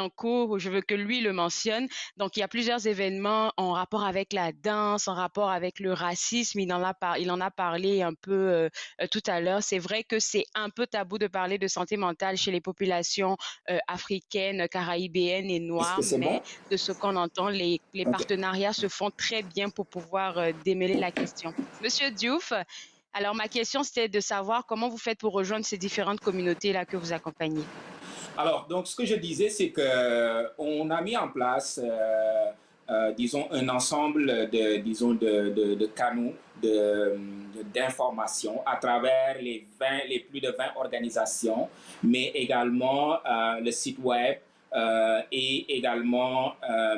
en cours ou je veux que lui le mentionne. Donc, il y a plusieurs événements en rapport avec la danse, en rapport avec le racisme. Il en a parlé un peu tout à l'heure. C'est vrai que c'est un peu tabou de parler de santé mentale chez les populations africaines, caraïbéennes et noires, mais de ce qu'on entend, les partenariats se font très bien pour pouvoir démêler la question. Monsieur Diouf, alors ma question c'était de savoir comment vous faites pour rejoindre ces différentes communautés-là que vous accompagnez. Alors, donc ce que je disais, c'est qu'on a mis en place, disons, un ensemble de canaux d'information à travers les plus de 20 organisations, mais également le site web, et également,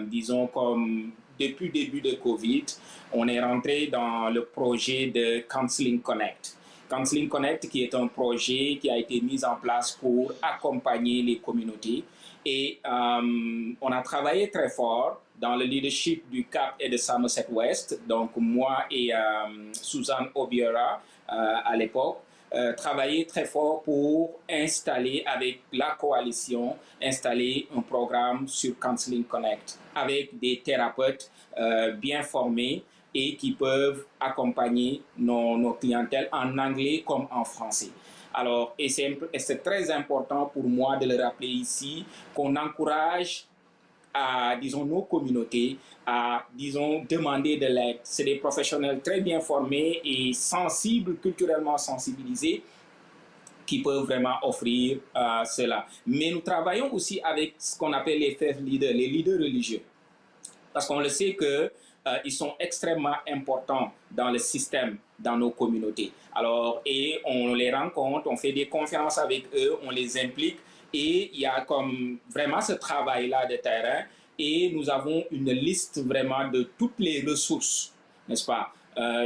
disons, comme depuis le début de COVID, on est rentré dans le projet de Counseling Connect. Counseling Connect, qui est un projet qui a été mis en place pour accompagner les communautés. Et on a travaillé très fort dans le leadership du CAP et de Somerset West, donc moi et Suzanne Obiora à l'époque. Travailler très fort pour installer avec la coalition, installer un programme sur Counseling Connect avec des thérapeutes bien formés et qui peuvent accompagner nos clientèles en anglais comme en français. Alors, et c'est très important pour moi de le rappeler ici qu'on encourage disons, nos communautés à, disons, demander de l'aide. C'est des professionnels très bien formés et sensibles, culturellement sensibilisés, qui peuvent vraiment offrir cela. Mais nous travaillons aussi avec ce qu'on appelle les faith leaders, les leaders religieux. Parce qu'on le sait qu'ils sont extrêmement importants dans le système, dans nos communautés. Alors, et on les rencontre, on fait des conférences avec eux, on les implique. Et il y a comme vraiment ce travail-là de terrain et nous avons une liste vraiment de toutes les ressources, n'est-ce pas?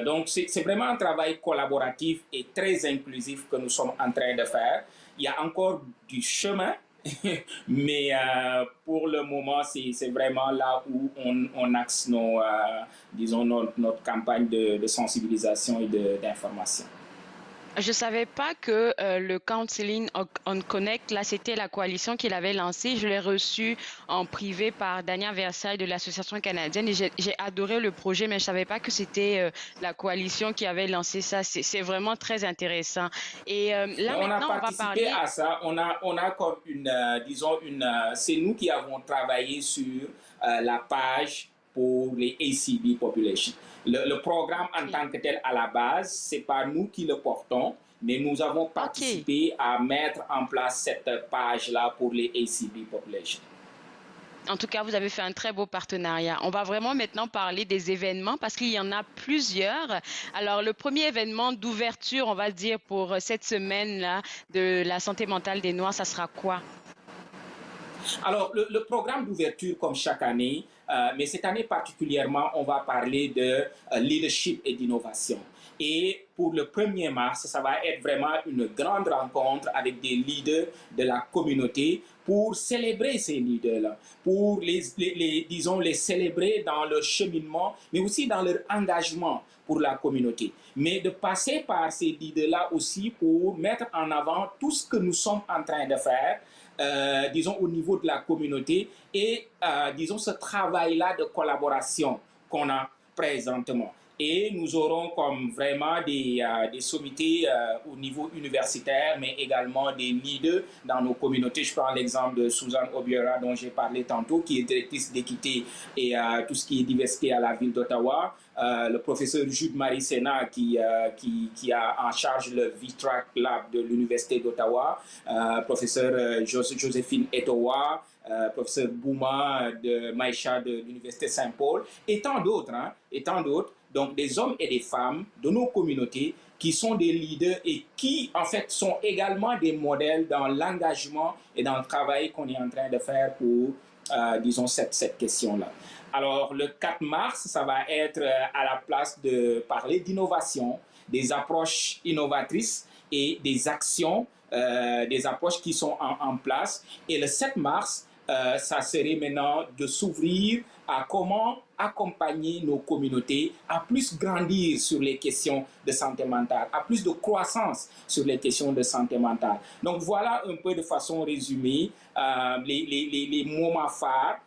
Donc c'est vraiment un travail collaboratif et très inclusif que nous sommes en train de faire. Il y a encore du chemin, mais pour le moment, c'est vraiment là où on axe disons notre campagne de sensibilisation et d'information. Je ne savais pas que le Counseling on Connect, là, c'était la coalition qui l'avait lancé. Je l'ai reçu en privé par Dania Versailles de l'Association canadienne et j'ai adoré le projet, mais je ne savais pas que c'était la coalition qui avait lancé ça. C'est vraiment très intéressant. Et là, on maintenant, a participé à ça. On a comme disons, c'est nous qui avons travaillé sur la page pour les ACB population. Le programme en tant que tel à la base, ce n'est pas nous qui le portons, mais nous avons participé à mettre en place cette page-là pour les ACB population. En tout cas, vous avez fait un très beau partenariat. On va vraiment maintenant parler des événements parce qu'il y en a plusieurs. Alors, le premier événement d'ouverture, on va dire, pour cette semaine-là de la santé mentale des Noirs, ça sera quoi? Alors, le programme d'ouverture, comme chaque année, mais cette année particulièrement, on va parler de leadership et d'innovation. Et pour le 1er mars, ça va être vraiment une grande rencontre avec des leaders de la communauté pour célébrer ces leaders-là, pour disons, les célébrer dans leur cheminement, mais aussi dans leur engagement pour la communauté. Mais de passer par ces leaders-là aussi pour mettre en avant tout ce que nous sommes en train de faire, disons, au niveau de la communauté et, disons, ce travail-là de collaboration qu'on a présentement. Et nous aurons comme vraiment des sommités au niveau universitaire, mais également des leaders dans nos communautés. Je prends l'exemple de Suzanne Obiora, dont j'ai parlé tantôt, qui est directrice d'équité et tout ce qui est diversité à la ville d'Ottawa. Le professeur Jude-Marie Sénat, qui a en charge le V-Track Lab de l'Université d'Ottawa. Professeur Joséphine Etowa, professeur Bouma de Maïcha de l'Université Saint-Paul, et tant d'autres, donc des hommes et des femmes de nos communautés qui sont des leaders et qui, en fait, sont également des modèles dans l'engagement et dans le travail qu'on est en train de faire pour, disons, cette question-là. Alors, le 4 mars, ça va être à la place de parler d'innovation, des approches innovatrices et des actions, des approches qui sont en place. Et le 7 mars, ça serait maintenant de s'ouvrir à comment accompagner nos communautés à plus grandir sur les questions de santé mentale, à plus de croissance sur les questions de santé mentale. Donc voilà un peu de façon résumée les moments phares.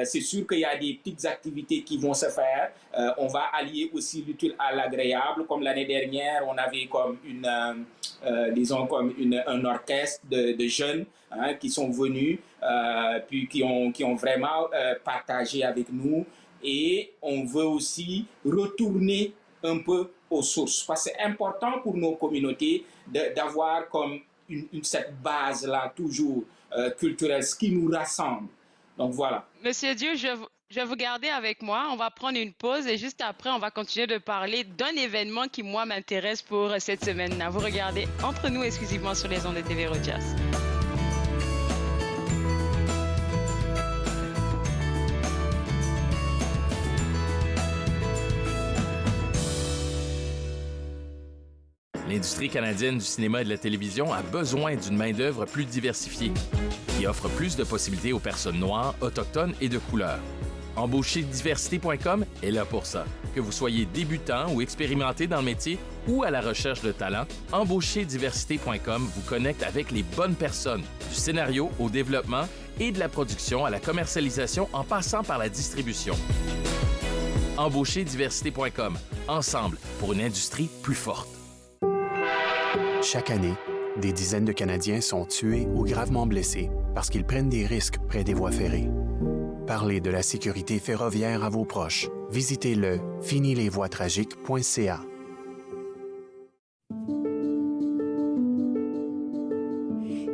C'est sûr qu'il y a des petites activités qui vont se faire. On va allier aussi l'utile à l'agréable. Comme l'année dernière, on avait comme un orchestre de jeunes qui sont venus, puis qui ont vraiment partagé avec nous. Et on veut aussi retourner un peu aux sources. Parce que c'est important pour nos communautés d'avoir comme cette base-là toujours culturelle, ce qui nous rassemble. Donc voilà. Monsieur Dieu, je vais vous garder avec moi. On va prendre une pause et juste après, on va continuer de parler d'un événement qui, moi, m'intéresse pour cette semaine-là. Vous regardez Entre nous exclusivement sur les ondes de TV Rogers. L'industrie canadienne du cinéma et de la télévision a besoin d'une main-d'œuvre plus diversifiée, qui offre plus de possibilités aux personnes noires, autochtones et de couleur. Embaucherdiversité.com est là pour ça. Que vous soyez débutant ou expérimenté dans le métier ou à la recherche de talent, Embaucherdiversité.com vous connecte avec les bonnes personnes, du scénario au développement et de la production à la commercialisation en passant par la distribution. Embaucherdiversité.com, ensemble pour une industrie plus forte. Chaque année, des dizaines de Canadiens sont tués ou gravement blessés parce qu'ils prennent des risques près des voies ferrées. Parlez de la sécurité ferroviaire à vos proches. Visitez le finilesvoiestragiques.ca.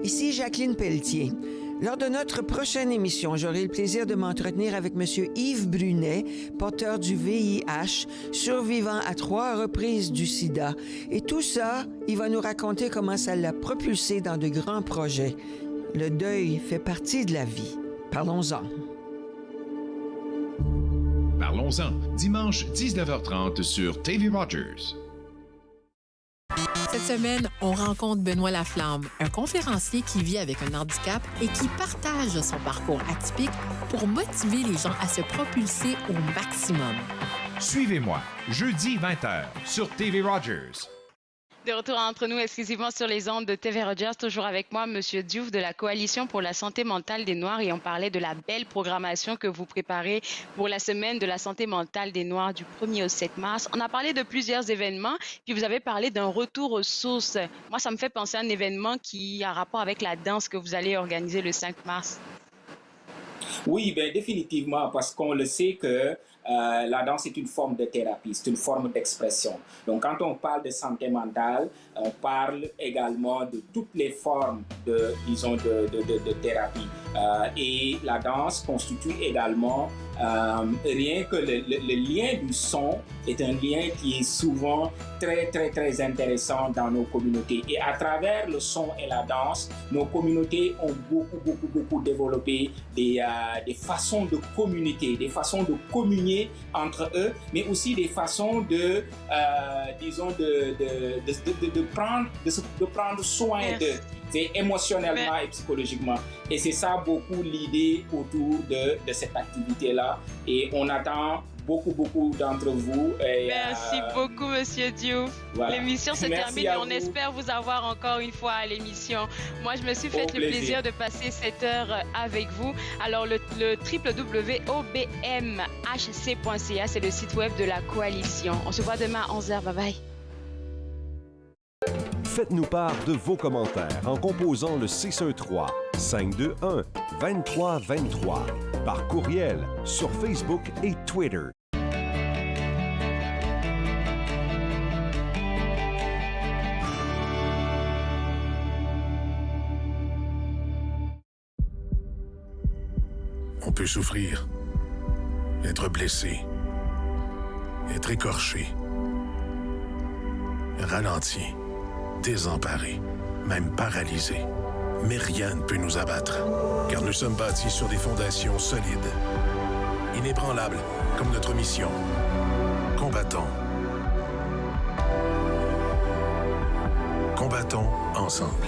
Ici Jacqueline Pelletier. Lors de notre prochaine émission, j'aurai le plaisir de m'entretenir avec M. Yves Brunet, porteur du VIH, survivant à 3 reprises du sida. Et tout ça, il va nous raconter comment ça l'a propulsé dans de grands projets. Le deuil fait partie de la vie. Parlons-en. Parlons-en, dimanche 19h30 sur TV Rogers. Cette semaine, on rencontre Benoît Laflamme, un conférencier qui vit avec un handicap et qui partage son parcours atypique pour motiver les gens à se propulser au maximum. Suivez-moi, jeudi 20h sur TV Rogers. De retour entre nous exclusivement sur les ondes de TV Rogers, toujours avec moi, M. Diouf de la Coalition pour la santé mentale des Noirs, et on parlait de la belle programmation que vous préparez pour la semaine de la santé mentale des Noirs du 1er au 7 mars. On a parlé de plusieurs événements, puis vous avez parlé d'un retour aux sources. Moi, ça me fait penser à un événement qui a rapport avec la danse que vous allez organiser le 5 mars. Oui, bien, définitivement, parce qu'on le sait que la danse est une forme de thérapie, c'est une forme d'expression. Donc, quand on parle de santé mentale, on parle également de toutes les formes de thérapie. Et la danse constitue également, rien que le lien du son est un lien qui est souvent très, très, très intéressant dans nos communautés. Et à travers le son et la danse, nos communautés ont beaucoup développé des façons de communiquer, des façons de communier entre eux, mais aussi des façons de prendre soin d'eux. C'est émotionnellement et psychologiquement. Et c'est ça beaucoup l'idée autour de cette activité-là. Et on attend beaucoup d'entre vous. Et, merci beaucoup, Monsieur Diouf. Voilà. L'émission se termine, mais on espère vous avoir encore une fois à l'émission. Moi, je me suis fait le plaisir de passer cette heure avec vous. Alors, le www.obmhc.ca, c'est le site web de la coalition. On se voit demain à 11h. Bye bye. Faites-nous part de vos commentaires en composant le 613-521-2323 par courriel sur Facebook et Twitter. On peut souffrir, être blessé, être écorché, ralenti, désemparé, même paralysé. Mais rien ne peut nous abattre, car nous sommes bâtis sur des fondations solides, inébranlables comme notre mission. Combattons. Combattons ensemble.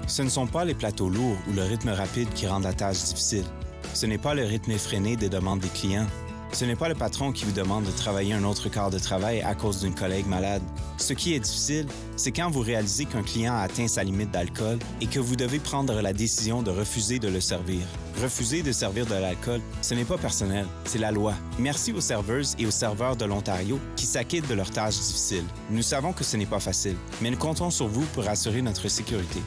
Ce ne sont pas les plateaux lourds ou le rythme rapide qui rendent la tâche difficile. Ce n'est pas le rythme effréné des demandes des clients. Ce n'est pas le patron qui vous demande de travailler un autre quart de travail à cause d'une collègue malade. Ce qui est difficile, c'est quand vous réalisez qu'un client a atteint sa limite d'alcool et que vous devez prendre la décision de refuser de le servir. Refuser de servir de l'alcool, ce n'est pas personnel, c'est la loi. Merci aux serveuses et aux serveurs de l'Ontario qui s'acquittent de leurs tâches difficiles. Nous savons que ce n'est pas facile, mais nous comptons sur vous pour assurer notre sécurité.